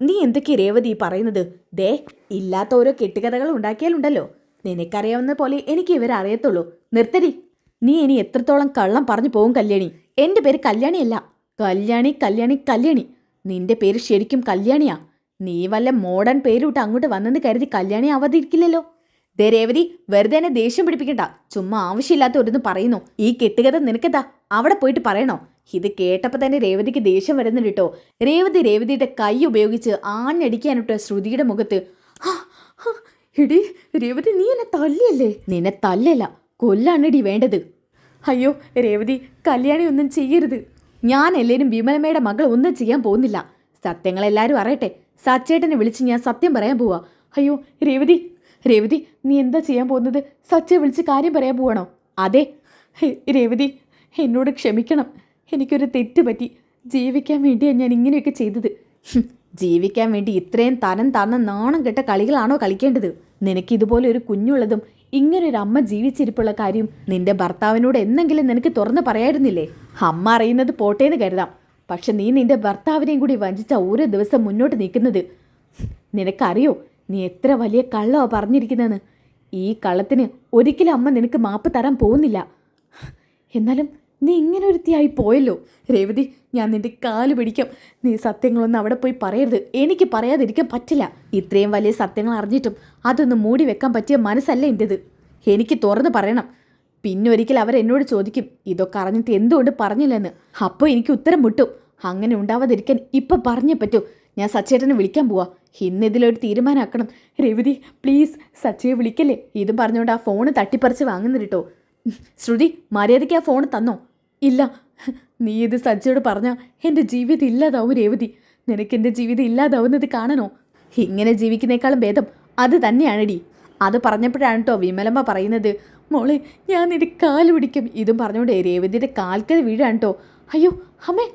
[SPEAKER 1] നീ എന്തൊക്കെയാ രേവതി പറയുന്നത്? ദേ, ഇല്ലാത്ത ഓരോ കെട്ടുകഥകൾ ഉണ്ടാക്കിയാലുണ്ടല്ലോ. നിനക്കറിയാവുന്ന പോലെ എനിക്ക് ഇവരെ അറിയത്തുള്ളൂ. നിർത്തരി. നീ ഇനി എത്രത്തോളം കള്ളം പറഞ്ഞു പോകും കല്യാണി? എൻ്റെ പേര് കല്യാണിയല്ല. കല്യാണി. നിന്റെ പേര് ശരിക്കും കല്യാണിയാ. നീ വല്ല മോഡേൺ പേരിട്ട് അങ്ങോട്ട് വന്നെന്ന് കരുതി കല്യാണി അവതരിക്കില്ലല്ലോ. ദേ രേവതി, വെറുതെ എന്നെ ദേഷ്യം പിടിപ്പിക്കണ്ട. ചുമ്മാ ആവശ്യമില്ലാത്ത ഒരിന്ന് പറയുന്നു. ഈ കെട്ടുകഥ നിനക്കെന്താ അവിടെ പോയിട്ട് പറയണോ? ഇത് കേട്ടപ്പോൾ തന്നെ രേവതിക്ക് ദേഷ്യം വരുന്നുണ്ട് കേട്ടോ. രേവതിയുടെ കൈ ഉപയോഗിച്ച് ആഞ്ഞടിക്കാനിട്ടോ ശ്രുതിയുടെ മുഖത്ത്. എടി രേവതി, നീ എന്നെ തല്ലിയല്ലേ? നിന്നെ തല്ലല്ല, കൊല്ലാണടി വേണ്ടത്. അയ്യോ രേവതി, കല്യാണി ഒന്നും ചെയ്യരുത്. ഞാൻ എല്ലാവരും വിമലമ്മയുടെ മകൾ ഒന്നും ചെയ്യാൻ പോകുന്നില്ല. സത്യങ്ങളെല്ലാവരും അറിയട്ടെ. സച്ചേട്ടനെ വിളിച്ച് ഞാൻ സത്യം പറയാൻ പോവാ. അയ്യോ രേവതി, നീ എന്താ ചെയ്യാൻ പോകുന്നത്? സച്ചയെ വിളിച്ച് കാര്യം പറയാൻ പോവാണോ? അതെ രേവതി, എന്നോട് ക്ഷമിക്കണം. എനിക്കൊരു തെറ്റ് പറ്റി. ജീവിക്കാൻ വേണ്ടിയാണ് ഞാൻ ഇങ്ങനെയൊക്കെ ചെയ്തത്. ജീവിക്കാൻ വേണ്ടി ഇത്രയും തരം താഴ്ന്ന നാണം കെട്ട കളികളാണോ കളിക്കേണ്ടത്? നിനക്ക് ഇതുപോലെ ഒരു കുഞ്ഞുള്ളതും ഇങ്ങനൊരു അമ്മ ജീവിച്ചിരിപ്പുള്ള കാര്യം നിന്റെ ഭർത്താവിനോട് എന്തെങ്കിലും നിനക്ക് തുറന്ന് പറയായിരുന്നില്ലേ? അമ്മ അറിയുന്നത് പോട്ടേന്ന് കരുതാം. പക്ഷെ നീ നിന്റെ ഭർത്താവിനെയും കൂടി വഞ്ചിച്ച ഓരോ ദിവസം മുന്നോട്ട് നിൽക്കുന്നത്. നിനക്കറിയോ നീ എത്ര വലിയ കള്ളമാണ് പറഞ്ഞിരിക്കുന്നതെന്ന്? ഈ കള്ളത്തിന് ഒരിക്കലും അമ്മ നിനക്ക് മാപ്പ് തരാൻ പോകുന്നില്ല. എന്നാലും നീ ഇങ്ങനെ ഒരുത്തിയായി പോയല്ലോ രേവതി. ഞാൻ നിന്റെ കാല് പിടിക്കാം. നീ സത്യങ്ങളൊന്നും അവിടെ പോയി പറയരുത്. എനിക്ക് പറയാതിരിക്കാൻ പറ്റില്ല. ഇത്രയും വലിയ സത്യങ്ങൾ അറിഞ്ഞിട്ടും അതൊന്നും മൂടി വെക്കാൻ പറ്റിയ മനസ്സല്ല എൻ്റെത്. എനിക്ക് തുറന്ന് പറയണം. പിന്നെ ഒരിക്കൽ അവരെന്നോട് ചോദിക്കും ഇതൊക്കെ അറിഞ്ഞിട്ട് എന്തുകൊണ്ട് പറഞ്ഞില്ലെന്ന്. അപ്പോൾ എനിക്ക് ഉത്തരം മുട്ടും. അങ്ങനെ ഉണ്ടാവാതിരിക്കാൻ ഇപ്പം പറഞ്ഞേ പറ്റൂ. ഞാൻ സച്ചേട്ടനെ വിളിക്കാൻ പോവാ. ഇന്നിതിലൊരു തീരുമാനമാക്കണം. രേവതി പ്ലീസ്, സച്ചയെ വിളിക്കല്ലേ. ഇതും പറഞ്ഞുകൊണ്ട് ആ ഫോണ് തട്ടിപ്പറിച്ച് വാങ്ങുന്നു കേട്ടോ. ശ്രുതി, മര്യാദയ്ക്ക് ആ ഫോൺ തന്നോ? ഇല്ല. നീ ഇത് സച്ചയോട് പറഞ്ഞാൽ എൻ്റെ ജീവിതം ഇല്ലാതാവും രേവതി. നിനക്ക് എൻ്റെ ജീവിതം ഇല്ലാതാവുന്നത് കാണണോ? ഇങ്ങനെ ജീവിക്കുന്നേക്കാളും ഭേദം അത് തന്നെയാണടി. അത് പറഞ്ഞപ്പോഴാണ് കേട്ടോ വിമലമ്മ പറയുന്നത്, മോളെ ഞാൻ നിന്റെ കാല് പിടിക്കും. ഇതും പറഞ്ഞുകൊണ്ട് രേവതിയുടെ കാൽക്കൽ വീഴാൻ കേട്ടോ. അയ്യോ അമ്മേ,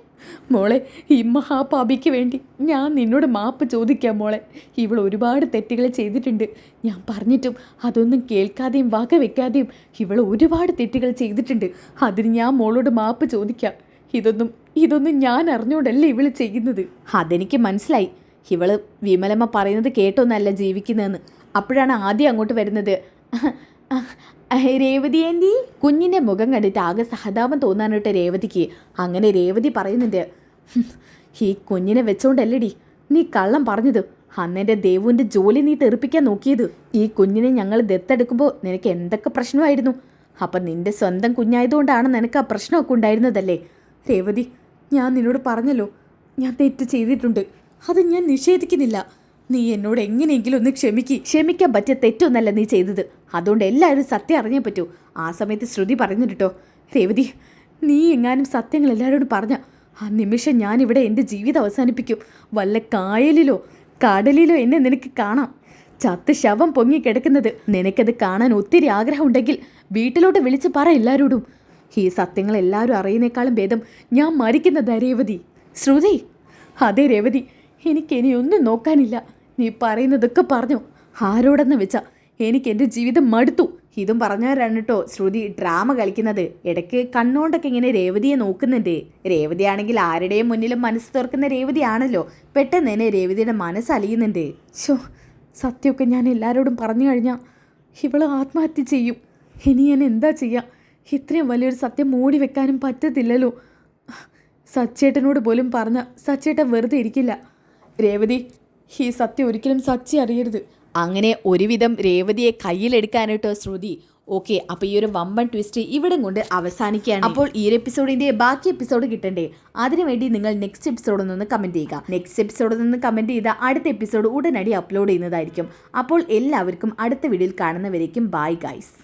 [SPEAKER 1] മോളെ ഈ മഹാപാപിക്ക് വേണ്ടി ഞാൻ നിന്നോട് മാപ്പ് ചോദിക്കാം മോളെ. ഇവൾ ഒരുപാട് തെറ്റുകൾ ചെയ്തിട്ടുണ്ട്. ഞാൻ പറഞ്ഞിട്ടും അതൊന്നും കേൾക്കാതെയും വക വെക്കാതെയും ഇവൾ ഒരുപാട് തെറ്റുകൾ ചെയ്തിട്ടുണ്ട്. അതിന് ഞാൻ മോളോട് മാപ്പ് ചോദിക്കാം. ഇതൊന്നും ഞാൻ അറിഞ്ഞുകൊണ്ടല്ലേ ഇവൾ ചെയ്യുന്നത്. അതെനിക്ക് മനസ്സിലായി. ഇവള് വിമലമ്മ പറയുന്നത് കേട്ടൊന്നല്ല ജീവിക്കുന്നതെന്ന്. അപ്പോഴാണ് ആദ്യം അങ്ങോട്ട് വരുന്നത്. രേവതി ആൻറ്റി. കുഞ്ഞിൻ്റെ മുഖം കണ്ടിട്ട് ആകെ സഹതാപം തോന്നാനിട്ട് രേവതിക്ക്. അങ്ങനെ രേവതി പറയുന്നുണ്ട്, ഈ കുഞ്ഞിനെ വെച്ചോണ്ടല്ലടി നീ കള്ളം പറഞ്ഞത്. അന്നെൻ്റെ ദേവുവിൻ്റെ ജോലി നീ തെറിപ്പിക്കാൻ നോക്കിയത്. ഈ കുഞ്ഞിനെ ഞങ്ങൾ ദത്തെടുക്കുമ്പോൾ നിനക്ക് എന്തൊക്കെ പ്രശ്നമായിരുന്നു. അപ്പം നിൻ്റെ സ്വന്തം കുഞ്ഞായതുകൊണ്ടാണ് നിനക്ക് ആ പ്രശ്നമൊക്കെ ഉണ്ടായിരുന്നതല്ലേ. രേവതി, ഞാൻ നിന്നോട് പറഞ്ഞല്ലോ, ഞാൻ തെറ്റ് ചെയ്തിട്ടുണ്ട്. അത് ഞാൻ നിഷേധിക്കുന്നില്ല. നീ എന്നോട് എങ്ങനെയെങ്കിലും ഒന്ന് ക്ഷമിക്കാൻ പറ്റിയ തെറ്റൊന്നല്ല നീ ചെയ്തത്. അതുകൊണ്ട് എല്ലാവരും സത്യം അറിഞ്ഞേ പറ്റൂ. ആ സമയത്ത് ശ്രുതി പറയുന്നുണ്ട് കേട്ടോ, രേവതി നീ എങ്ങാനും സത്യങ്ങൾ എല്ലാവരോടും പറഞ്ഞ ആ നിമിഷം ഞാനിവിടെ എൻ്റെ ജീവിതം അവസാനിപ്പിക്കും. വല്ല കായലിലോ കടലിലോ എന്നെ നിനക്ക് കാണാം, ചത്ത് ശവം പൊങ്ങിക്കിടക്കുന്നത്. നിനക്കത് കാണാൻ ഒത്തിരി ആഗ്രഹമുണ്ടെങ്കിൽ വീട്ടിലോട്ട് വിളിച്ച് പറ എല്ലാവരോടും. ഈ സത്യങ്ങൾ എല്ലാവരും അറിയുന്നേക്കാളും ഭേദം ഞാൻ മരിക്കുന്നതാ രേവതി. ശ്രുതി. അതെ രേവതി, എനിക്കിനി ഒന്നും നോക്കാനില്ല. നീ പറയുന്നതൊക്കെ പറഞ്ഞു. ആരോടെന്ന് വെച്ചാ എനിക്ക് എൻ്റെ ജീവിതം മടുത്തു. ഇതും പറഞ്ഞവരാണ് കേട്ടോ ശ്രുതി ഡ്രാമ കളിക്കുന്നത്. ഇടയ്ക്ക് കണ്ണുകൊണ്ടൊക്കെ ഇങ്ങനെ രേവതിയെ നോക്കുന്നുണ്ട്. രേവതിയാണെങ്കിൽ ആരുടെയും മുന്നിലും മനസ്സ് തുറക്കുന്ന രേവതിയാണല്ലോ. പെട്ടെന്ന് തന്നെ രേവതിയുടെ മനസ്സ് അലിയുന്നുണ്ട്. സത്യമൊക്കെ ഞാൻ എല്ലാവരോടും പറഞ്ഞു കഴിഞ്ഞാൽ ഇവള് ആത്മഹത്യ ചെയ്യും. ഇനി ഞാൻ എന്താ ചെയ്യുക? ഇത്രയും വലിയൊരു സത്യം മൂടി വെക്കാനും പറ്റത്തില്ലല്ലോ. സച്ചേട്ടനോട് പോലും പറഞ്ഞ സച്ചേട്ടൻ വെറുതെ ഇരിക്കില്ല. രേവതി, ഈ സത്യം ഒരിക്കലും സച്ചി അറിയരുത്. അങ്ങനെ ഒരുവിധം രേവതിയെ കയ്യിലെടുക്കാനായിട്ടോ ശ്രുതി. ഓക്കെ, അപ്പോൾ ഈ ഒരു വമ്പൻ ട്വിസ്റ്റ് ഇവിടെ കൊണ്ട് അവസാനിക്കുകയാണ്. അപ്പോൾ ഈ ഒരു എപ്പിസോഡിൻ്റെ ബാക്കി എപ്പിസോഡ് കിട്ടണ്ടേ? അതിനുവേണ്ടി നിങ്ങൾ നെക്സ്റ്റ് എപ്പിസോഡിൽ നിന്ന് കമൻറ്റ് ചെയ്യുക. നെക്സ്റ്റ് എപ്പിസോഡിൽ നിന്ന് കമൻറ്റ് ചെയ്ത അടുത്ത എപ്പിസോഡ് ഉടനടി അപ്ലോഡ് ചെയ്യുന്നതായിരിക്കും. അപ്പോൾ എല്ലാവർക്കും അടുത്ത വീഡിയോയിൽ കാണുന്നവരേക്കും ബൈ ഗൈസ്.